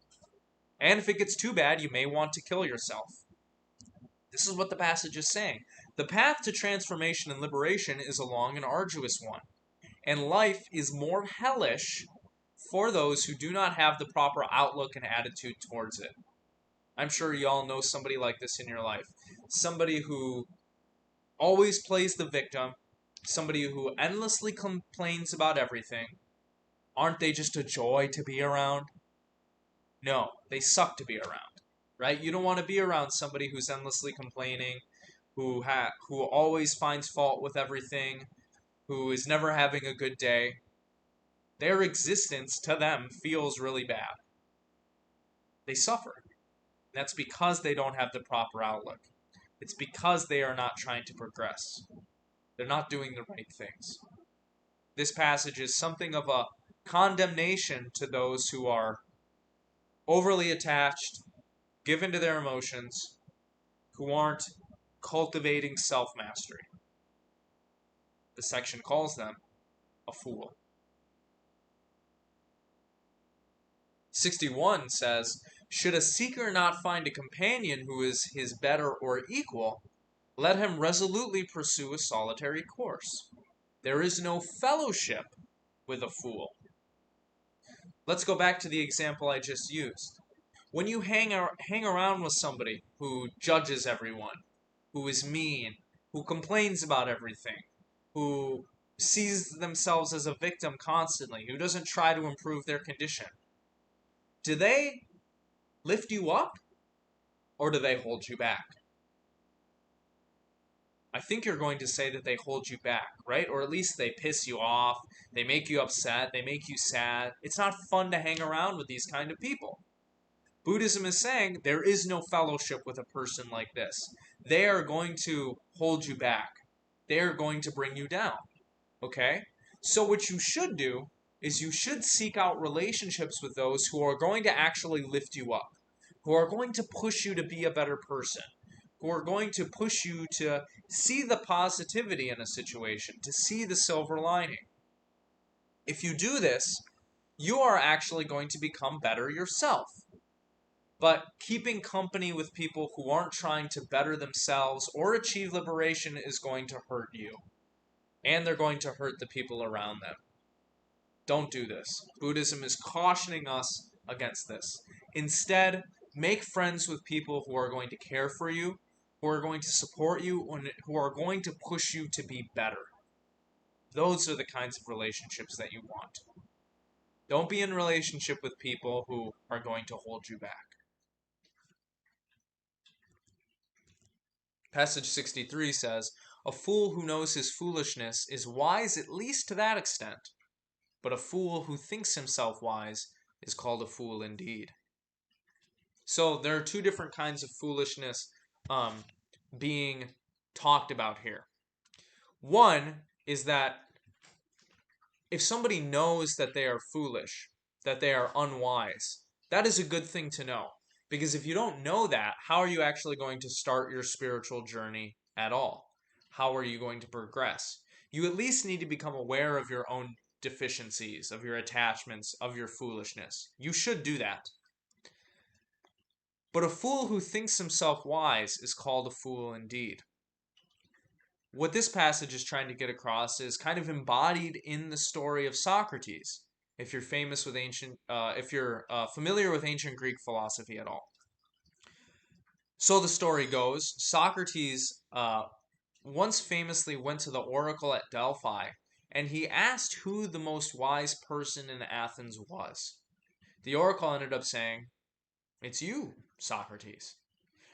And if it gets too bad, you may want to kill yourself. This is what the passage is saying. The path to transformation and liberation is a long and arduous one, and life is more hellish for those who do not have the proper outlook and attitude towards it. I'm sure you all know somebody like this in your life. Somebody who always plays the victim, somebody who endlessly complains about everything. Aren't they just a joy to be around? No, they suck to be around, right? You don't want to be around somebody who's endlessly complaining, who always finds fault with everything, who is never having a good day. Their existence to them feels really bad. They suffer. That's because they don't have the proper outlook. It's because they are not trying to progress. They're not doing the right things. This passage is something of a condemnation to those who are overly attached, given to their emotions, who aren't cultivating self-mastery. The section calls them a fool. 61 says, should a seeker not find a companion who is his better or equal, let him resolutely pursue a solitary course. There is no fellowship with a fool. Let's go back to the example I just used. When you hang around with somebody who judges everyone, who is mean, who complains about everything, who sees themselves as a victim constantly, who doesn't try to improve their condition, do they lift you up or do they hold you back? I think you're going to say that they hold you back, right? Or at least they piss you off, they make you upset, they make you sad. It's not fun to hang around with these kind of people. Buddhism is saying there is no fellowship with a person like this. They are going to hold you back. They are going to bring you down. Okay? So what you should do is you should seek out relationships with those who are going to actually lift you up, who are going to push you to be a better person, who are going to push you to see the positivity in a situation, to see the silver lining. If you do this, you are actually going to become better yourself. But keeping company with people who aren't trying to better themselves or achieve liberation is going to hurt you. And they're going to hurt the people around them. Don't do this. Buddhism is cautioning us against this. Instead, make friends with people who are going to care for you, who are going to support you, and who are going to push you to be better. Those are the kinds of relationships that you want. Don't be in relationship with people who are going to hold you back. Passage 63 says, "A fool who knows his foolishness is wise at least to that extent, but a fool who thinks himself wise is called a fool indeed." So there are two different kinds of foolishness being talked about here. One is that if somebody knows that they are foolish, that they are unwise, that is a good thing to know. Because if you don't know that, how are you actually going to start your spiritual journey at all? How are you going to progress? You at least need to become aware of your own deficiencies, of your attachments, of your foolishness. You should do that. But a fool who thinks himself wise is called a fool indeed. What this passage is trying to get across is kind of embodied in the story of Socrates. If you're familiar with ancient Greek philosophy at all. So the story goes, Socrates once famously went to the oracle at Delphi, and he asked who the most wise person in Athens was. The oracle ended up saying, "It's you, Socrates."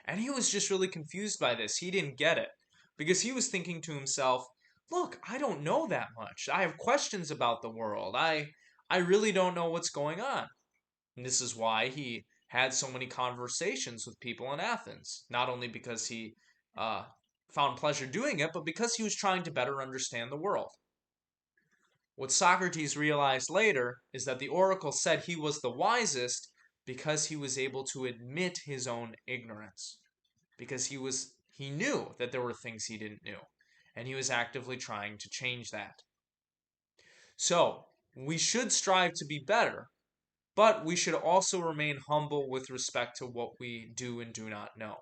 And he was just really confused by this. He didn't get it. Because he was thinking to himself, look, I don't know that much. I have questions about the world. I really don't know what's going on. And this is why he had so many conversations with people in Athens. Not only because he found pleasure doing it, but because he was trying to better understand the world. What Socrates realized later is that the oracle said he was the wisest because he was able to admit his own ignorance. Because he knew that there were things he didn't know, and he was actively trying to change that. So, we should strive to be better, but we should also remain humble with respect to what we do and do not know.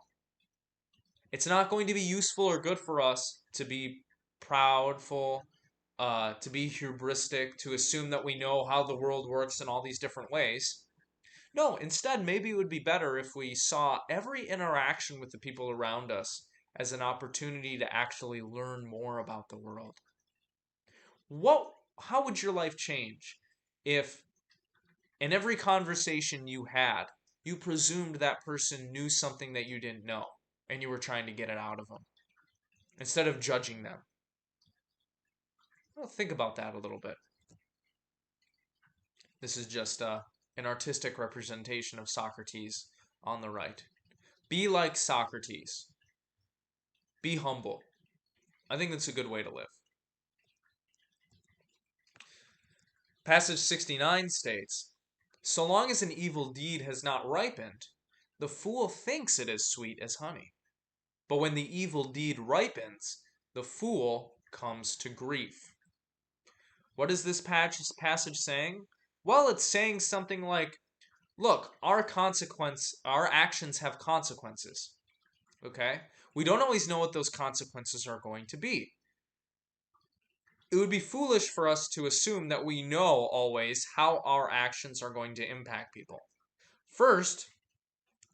It's not going to be useful or good for us to be proudful, to be hubristic, to assume that we know how the world works in all these different ways. No, instead, maybe it would be better if we saw every interaction with the people around us as an opportunity to actually learn more about the world. How would your life change if in every conversation you had, you presumed that person knew something that you didn't know, and you were trying to get it out of them, instead of judging them? Well, think about that a little bit. This is just an artistic representation of Socrates on the right. Be like Socrates. Be humble. I think that's a good way to live. Passage 69 states, "So long as an evil deed has not ripened, the fool thinks it is sweet as honey. But when the evil deed ripens, the fool comes to grief." What is this passage saying? Well, it's saying something like, look, our actions have consequences. Okay? We don't always know what those consequences are going to be. It would be foolish for us to assume that we know always how our actions are going to impact people. First,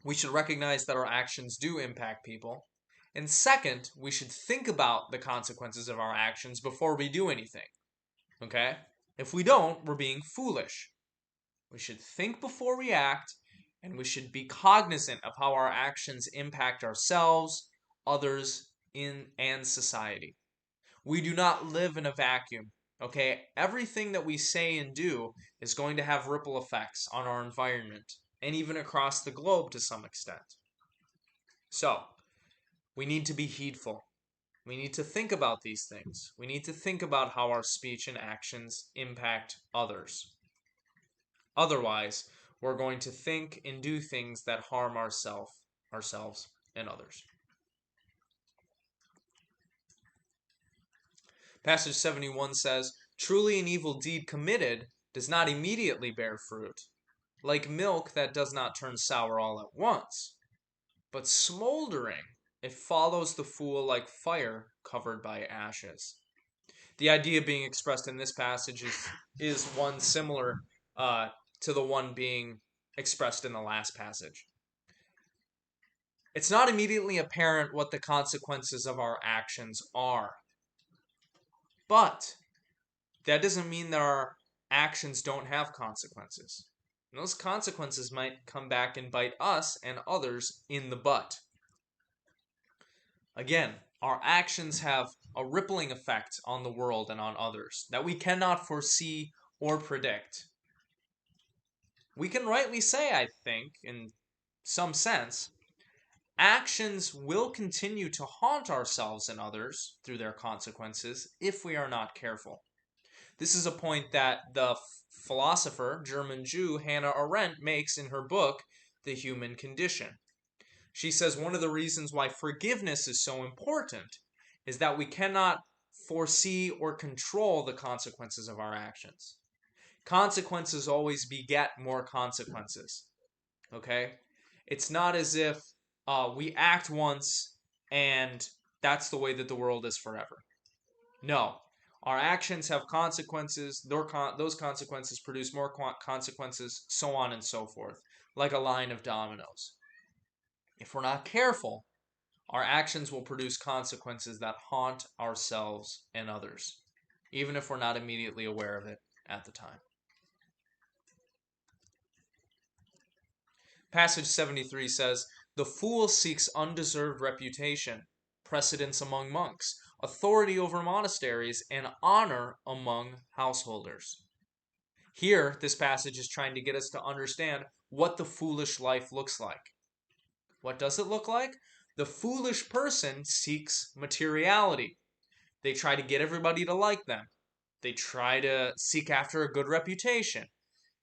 we should recognize that our actions do impact people. And second, we should think about the consequences of our actions before we do anything. Okay? If we don't, we're being foolish. We should think before we act, and we should be cognizant of how our actions impact ourselves, others, and society. We do not live in a vacuum. Okay? Everything that we say and do is going to have ripple effects on our environment, and even across the globe to some extent. So, we need to be heedful. We need to think about these things. We need to think about how our speech and actions impact others. Otherwise, we're going to think and do things that harm ourselves, and others. Passage 71 says, "Truly an evil deed committed does not immediately bear fruit, like milk that does not turn sour all at once, but smoldering, it follows the fool like fire covered by ashes." The idea being expressed in this passage is one similar to the one being expressed in the last passage. It's not immediately apparent what the consequences of our actions are. But that doesn't mean that our actions don't have consequences. And those consequences might come back and bite us and others in the butt. Again, our actions have a rippling effect on the world and on others that we cannot foresee or predict. We can rightly say, I think, in some sense, actions will continue to haunt ourselves and others through their consequences if we are not careful. This is a point that the philosopher, German Jew Hannah Arendt makes in her book, The Human Condition. She says one of the reasons why forgiveness is so important is that we cannot foresee or control the consequences of our actions. Consequences always beget more consequences. Okay? It's not as if we act once and that's the way that the world is forever. No. Our actions have consequences. Those consequences produce more consequences, so on and so forth, like a line of dominoes. If we're not careful, our actions will produce consequences that haunt ourselves and others, even if we're not immediately aware of it at the time. Passage 73 says, "The fool seeks undeserved reputation, precedence among monks, authority over monasteries, and honor among householders." Here, this passage is trying to get us to understand what the foolish life looks like. What does it look like? The foolish person seeks materiality. They try to get everybody to like them. They try to seek after a good reputation.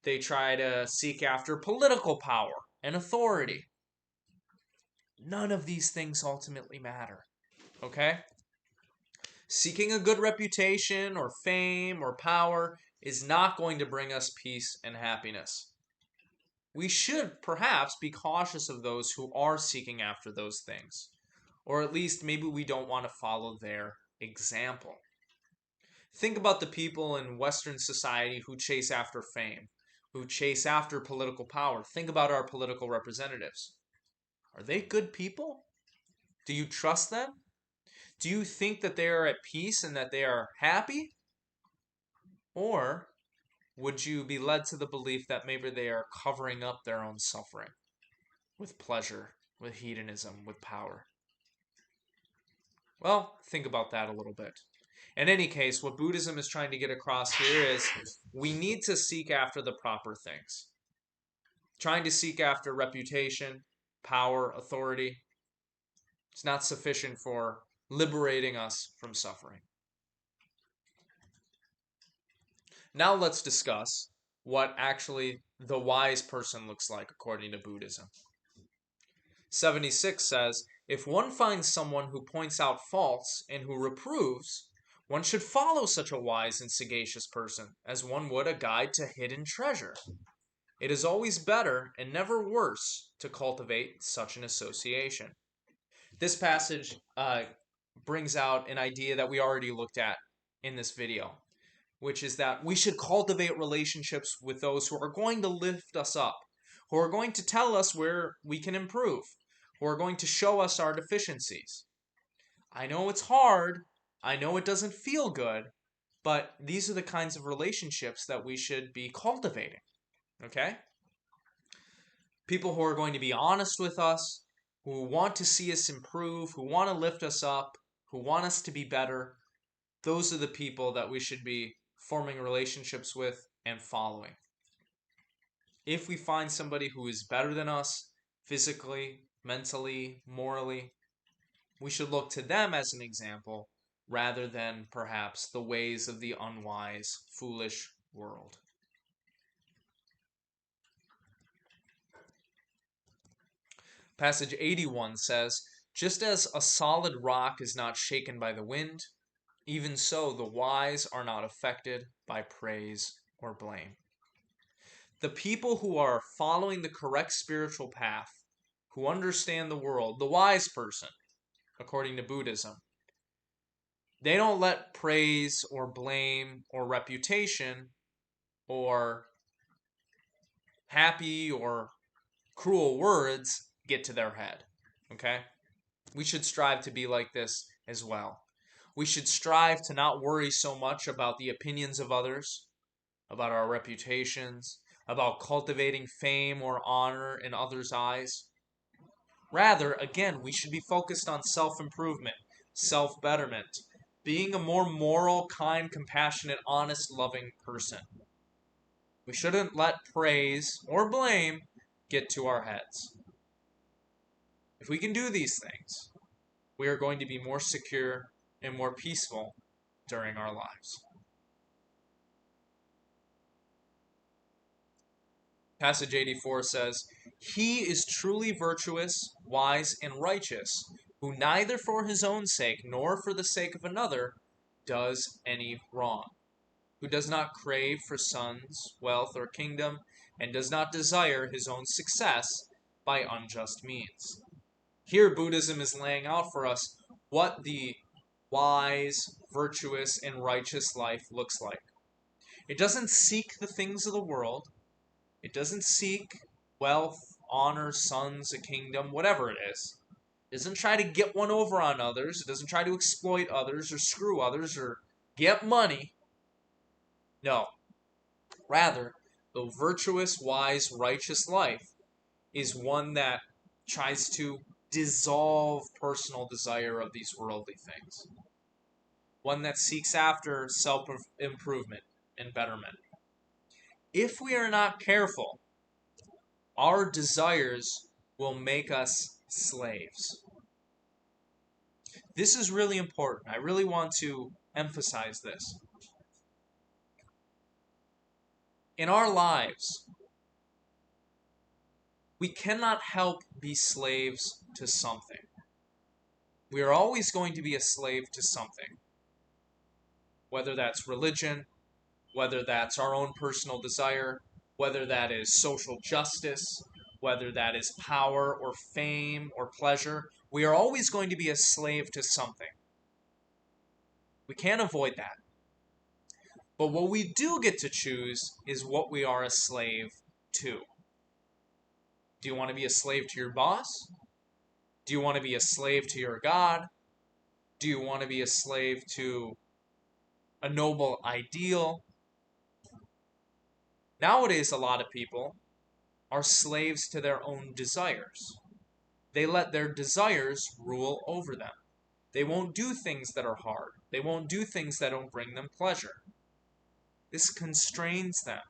They try to seek after political power and authority. None of these things ultimately matter. Okay? Seeking a good reputation or fame or power is not going to bring us peace and happiness. We should perhaps be cautious of those who are seeking after those things. Or at least maybe we don't want to follow their example. Think about the people in Western society who chase after fame, who chase after political power. Think about our political representatives. Are they good people? Do you trust them? Do you think that they are at peace and that they are happy? Or would you be led to the belief that maybe they are covering up their own suffering with pleasure, with hedonism, with power? Well, think about that a little bit. In any case, what Buddhism is trying to get across here is we need to seek after the proper things. Trying to seek after reputation, power, authority, it's not sufficient for liberating us from suffering. Now let's discuss what actually the wise person looks like according to Buddhism. 76 says, "If one finds someone who points out faults and who reproves, one should follow such a wise and sagacious person as one would a guide to hidden treasure. It is always better and never worse to cultivate such an association." This passage brings out an idea that we already looked at in this video, which is that we should cultivate relationships with those who are going to lift us up, who are going to tell us where we can improve, who are going to show us our deficiencies. I know it's hard. I know it doesn't feel good, but these are the kinds of relationships that we should be cultivating. Okay? People who are going to be honest with us, who want to see us improve, who want to lift us up, who want us to be better. Those are the people that we should be forming relationships with and following. If we find somebody who is better than us, physically, mentally, morally, we should look to them as an example rather than perhaps the ways of the unwise, foolish world. Passage 81 says, "Just as a solid rock is not shaken by the wind, even so the wise are not affected by praise or blame." The people who are following the correct spiritual path, who understand the world, the wise person, according to Buddhism, they don't let praise or blame or reputation or happy or cruel words get to their head. Okay? We should strive to be like this as well. We should strive to not worry so much about the opinions of others, about our reputations, about cultivating fame or honor in others' eyes. Rather, again, we should be focused on self-improvement, self-betterment, being a more moral, kind, compassionate, honest, loving person. We shouldn't let praise or blame get to our heads. If we can do these things, we are going to be more secure and more peaceful during our lives. Passage 84 says, "He is truly virtuous, wise, and righteous, who neither for his own sake nor for the sake of another does any wrong, who does not crave for sons, wealth, or kingdom, and does not desire his own success by unjust means." Here Buddhism is laying out for us what the wise, virtuous, and righteous life looks like. It doesn't seek the things of the world. It doesn't seek wealth, honor, sons, a kingdom, whatever it is. It doesn't try to get one over on others. It doesn't try to exploit others or screw others or get money. No. Rather, the virtuous, wise, righteous life is one that tries to dissolve personal desire of these worldly things. One that seeks after self-improvement and betterment. If we are not careful, our desires will make us slaves. This is really important. I really want to emphasize this. In our lives, we cannot help be slaves to something. We are always going to be a slave to something. Whether that's religion, whether that's our own personal desire, whether that is social justice, whether that is power or fame or pleasure, we are always going to be a slave to something. We can't avoid that. But what we do get to choose is what we are a slave to. Do you want to be a slave to your boss? Do you want to be a slave to your God? Do you want to be a slave to a noble ideal? Nowadays, a lot of people are slaves to their own desires. They let their desires rule over them. They won't do things that are hard. They won't do things that don't bring them pleasure. This constrains them,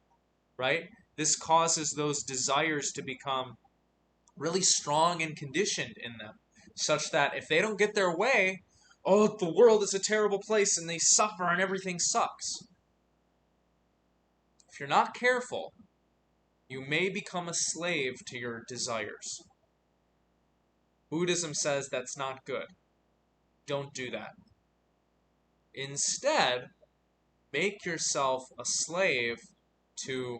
right? This causes those desires to become really strong and conditioned in them, such that if they don't get their way, oh, the world is a terrible place and they suffer and everything sucks. If you're not careful, you may become a slave to your desires. Buddhism says that's not good. Don't do that. Instead, make yourself a slave to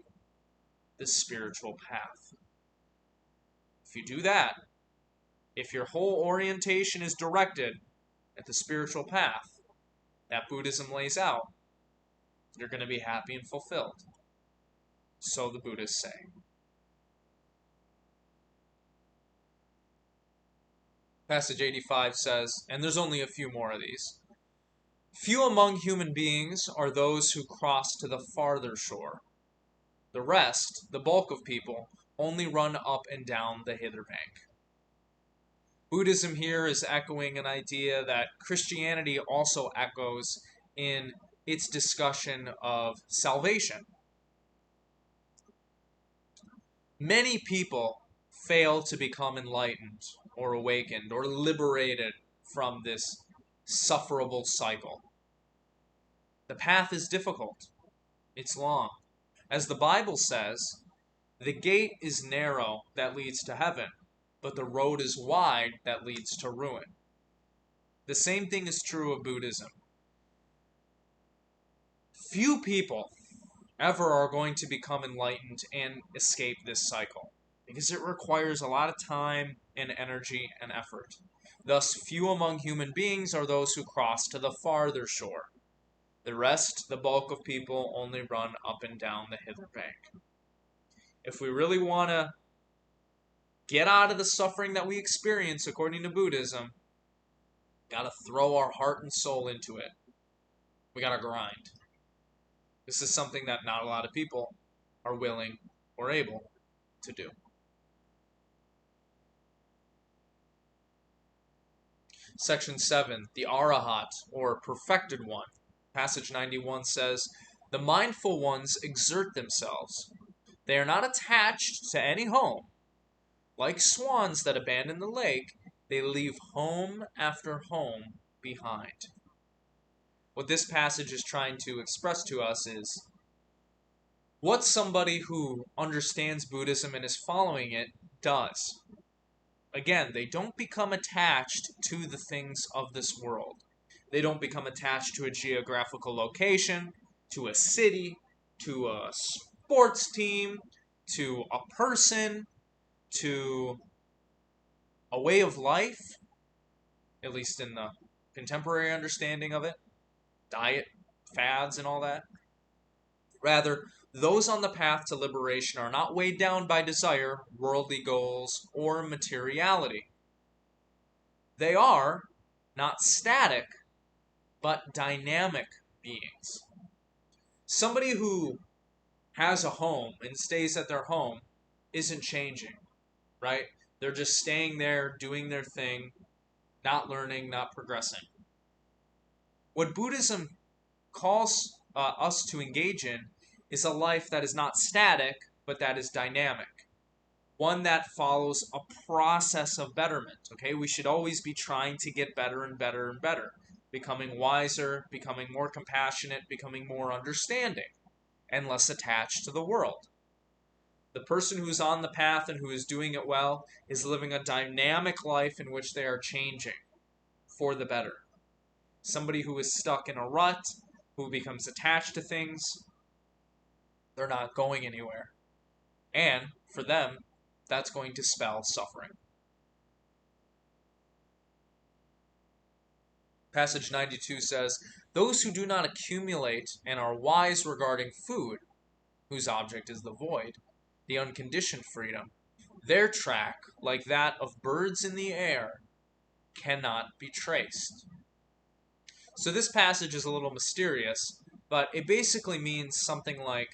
the spiritual path. If you do that, if your whole orientation is directed at the spiritual path that Buddhism lays out, you're going to be happy and fulfilled. So the Buddhists say. Passage 85 says, and there's only a few more of these, few among human beings are those who cross to the farther shore. The rest, the bulk of people, only run up and down the hither bank. Buddhism here is echoing an idea that Christianity also echoes in its discussion of salvation. Many people fail to become enlightened or awakened or liberated from this sufferable cycle. The path is difficult. It's long. As the Bible says, the gate is narrow that leads to heaven, but the road is wide that leads to ruin. The same thing is true of Buddhism. Few people ever are going to become enlightened and escape this cycle, because it requires a lot of time and energy and effort. Thus, few among human beings are those who cross to the farther shore. The rest, the bulk of people, only run up and down the hither bank. If we really want to get out of the suffering that we experience according to Buddhism, got to throw our heart and soul into it. We got to grind. This is something that not a lot of people are willing or able to do. Section 7, the Arahat, or perfected one. Passage 91 says, the mindful ones exert themselves. They are not attached to any home. Like swans that abandon the lake, they leave home after home behind. What this passage is trying to express to us is what somebody who understands Buddhism and is following it does. Again, they don't become attached to the things of this world. They don't become attached to a geographical location, to a city, to a sports team, to a person, to a way of life, at least in the contemporary understanding of it, diet, fads, and all that. Rather, those on the path to liberation are not weighed down by desire, worldly goals, or materiality. They are not static, but dynamic beings. Somebody who has a home and stays at their home isn't changing, right? They're just staying there, doing their thing, not learning, not progressing. What Buddhism calls us to engage in is a life that is not static, but that is dynamic. One that follows a process of betterment, okay? We should always be trying to get better and better and better. Becoming wiser, becoming more compassionate, becoming more understanding, and less attached to the world. The person who's on the path and who is doing it well is living a dynamic life in which they are changing for the better. Somebody who is stuck in a rut, who becomes attached to things, they're not going anywhere. And for them, that's going to spell suffering. Passage 92 says, those who do not accumulate and are wise regarding food, whose object is the void, the unconditioned freedom, their track, like that of birds in the air, cannot be traced. So this passage is a little mysterious, but it basically means something like,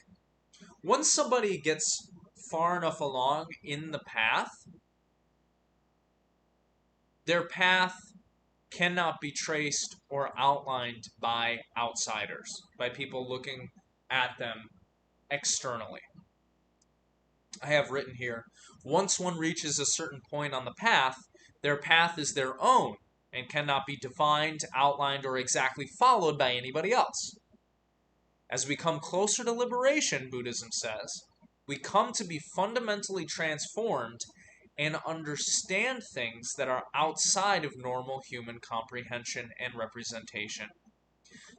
once somebody gets far enough along in the path, their path cannot be traced or outlined by outsiders, by people looking at them externally. I have written here, once one reaches a certain point on the path, their path is their own and cannot be defined, outlined, or exactly followed by anybody else. As we come closer to liberation, Buddhism says, we come to be fundamentally transformed and understand things that are outside of normal human comprehension and representation.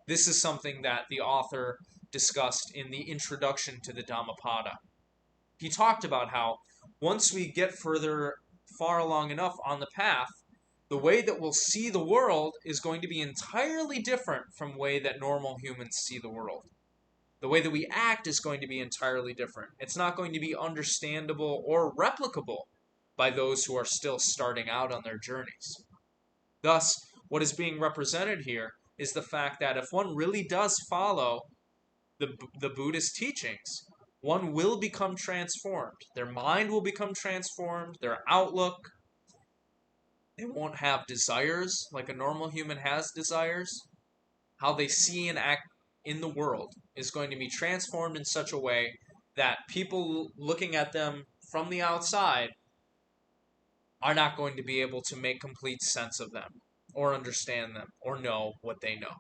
This is something that the author discussed in the introduction to the Dhammapada. He talked about how once we get far along enough on the path, the way that we'll see the world is going to be entirely different from the way that normal humans see the world. The way that we act is going to be entirely different. It's not going to be understandable or replicable by those who are still starting out on their journeys. Thus, what is being represented here is the fact that if one really does follow the Buddhist teachings, one will become transformed. Their mind will become transformed, their outlook. They won't have desires like a normal human has desires. How they see and act in the world is going to be transformed in such a way that people looking at them from the outside are not going to be able to make complete sense of them or understand them or know what they know.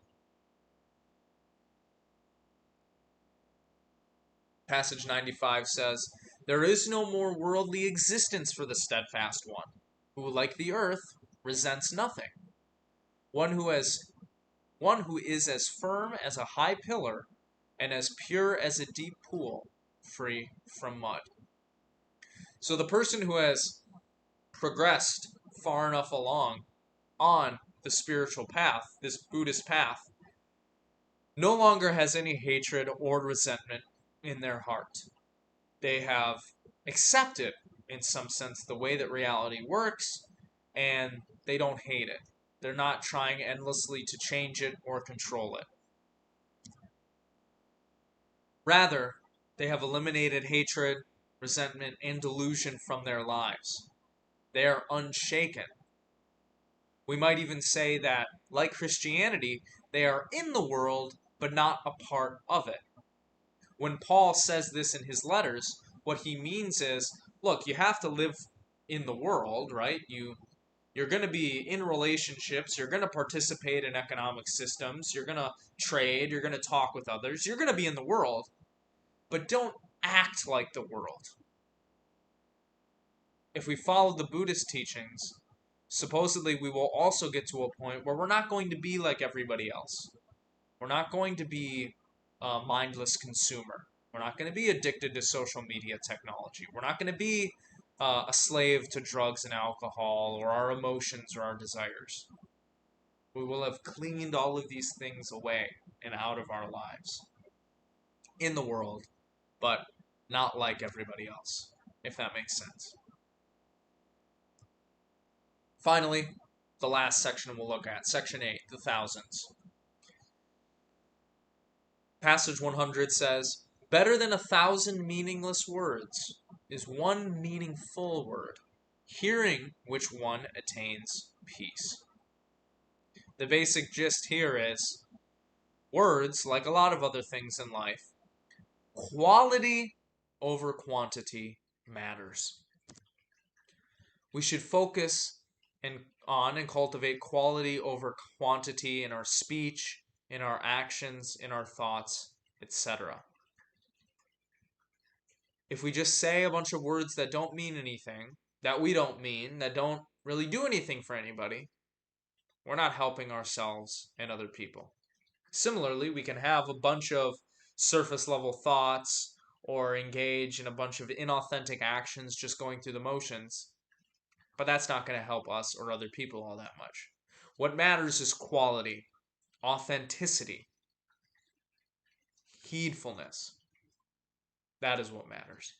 Passage 95 says, "There is no more worldly existence for the steadfast one, who, like the earth, resents nothing. One who is as firm as a high pillar and as pure as a deep pool, free from mud." So the person who has progressed far enough along on the spiritual path, this Buddhist path, no longer has any hatred or resentment in their heart. They have accepted, in some sense, the way that reality works, and they don't hate it. They're not trying endlessly to change it or control it. Rather, they have eliminated hatred, resentment, and delusion from their lives. They are unshaken. We might even say that, like Christianity, they are in the world, but not a part of it. When Paul says this in his letters, what he means is, look, you have to live in the world, right? You're going to be in relationships, you're going to participate in economic systems, you're going to trade, you're going to talk with others, you're going to be in the world, but don't act like the world. If we follow the Buddhist teachings, supposedly we will also get to a point where we're not going to be like everybody else. We're not going to be a mindless consumer. We're not going to be addicted to social media technology. We're not going to be a slave to drugs and alcohol or our emotions or our desires. We will have cleaned all of these things away and out of our lives in the world, but not like everybody else, if that makes sense. Finally, the last section we'll look at, section 8, the thousands. Passage 100 says, "Better than 1,000 meaningless words is one meaningful word, hearing which one attains peace." The basic gist here is, words, like a lot of other things in life, quality over quantity matters. We should focus on and cultivate quality over quantity in our speech, in our actions, in our thoughts, etc. If we just say a bunch of words that don't mean anything, that we don't mean, that don't really do anything for anybody, we're not helping ourselves and other people. Similarly, we can have a bunch of surface level thoughts or engage in a bunch of inauthentic actions just going through the motions, but that's not going to help us or other people all that much. What matters is quality, authenticity, heedfulness. That is what matters.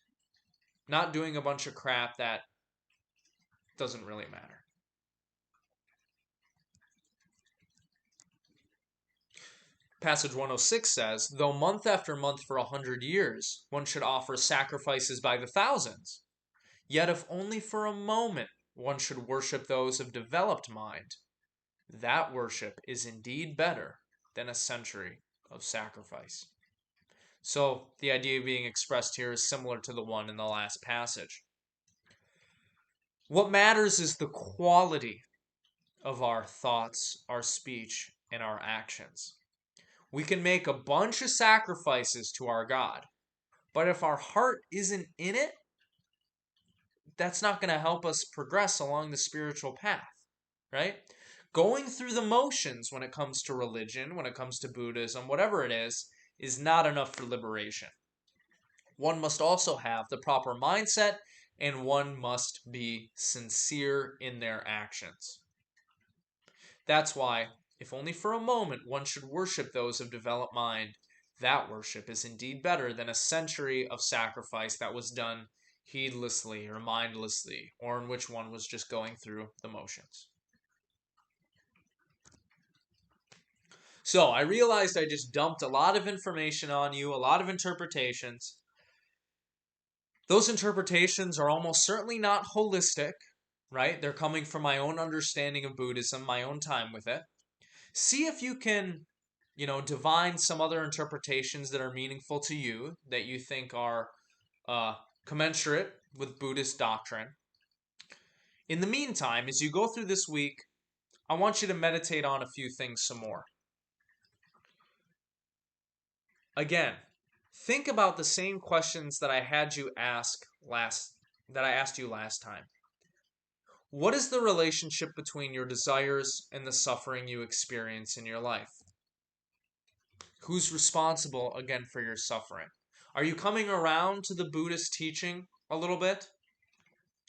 Not doing a bunch of crap that doesn't really matter. Passage 106 says, "Though month after month for 100 years, one should offer sacrifices by the thousands, yet if only for a moment one should worship those of developed mind, that worship is indeed better than a century of sacrifice." So the idea being expressed here is similar to the one in the last passage. What matters is the quality of our thoughts, our speech, and our actions. We can make a bunch of sacrifices to our God, but if our heart isn't in it, that's not going to help us progress along the spiritual path, right? Going through the motions when it comes to religion, when it comes to Buddhism, whatever it is not enough for liberation. One must also have the proper mindset, and one must be sincere in their actions. That's why, if only for a moment one should worship those of developed mind, that worship is indeed better than a century of sacrifice that was done heedlessly or mindlessly, or in which one was just going through the motions. So I realized I just dumped a lot of information on you, a lot of interpretations. Those interpretations are almost certainly not holistic, right? They're coming from my own understanding of Buddhism, my own time with it. See if you can, divine some other interpretations that are meaningful to you, that you think are commensurate with Buddhist doctrine. In the meantime, as you go through this week, I want you to meditate on a few things some more. Again, think about the same questions that I asked you last time. What is the relationship between your desires and the suffering you experience in your life? Who's responsible, again, for your suffering? Are you coming around to the Buddhist teaching a little bit?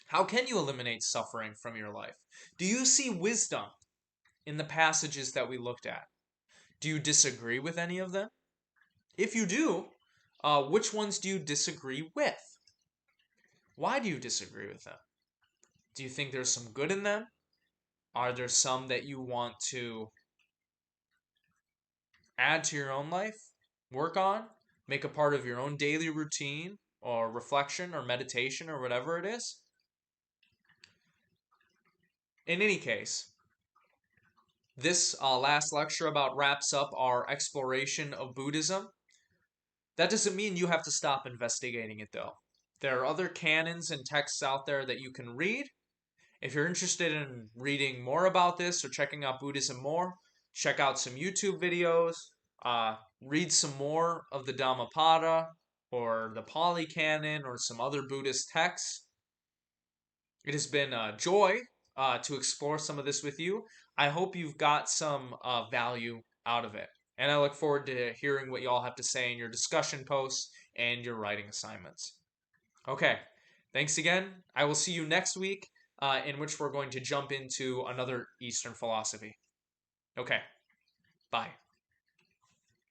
How can you eliminate suffering from your life? Do you see wisdom in the passages that we looked at? Do you disagree with any of them? If you do, which ones do you disagree with? Why do you disagree with them? Do you think there's some good in them? Are there some that you want to add to your own life, work on, make a part of your own daily routine or reflection or meditation or whatever it is? In any case, this last lecture about wraps up our exploration of Buddhism. That doesn't mean you have to stop investigating it, though. There are other canons and texts out there that you can read. If you're interested in reading more about this or checking out Buddhism more, check out some YouTube videos, read some more of the Dhammapada or the Pali Canon or some other Buddhist texts. It has been a joy to explore some of this with you. I hope you've got some value out of it. And I look forward to hearing what you all have to say in your discussion posts and your writing assignments. Okay, thanks again. I will see you next week, in which we're going to jump into another Eastern philosophy. Okay, bye.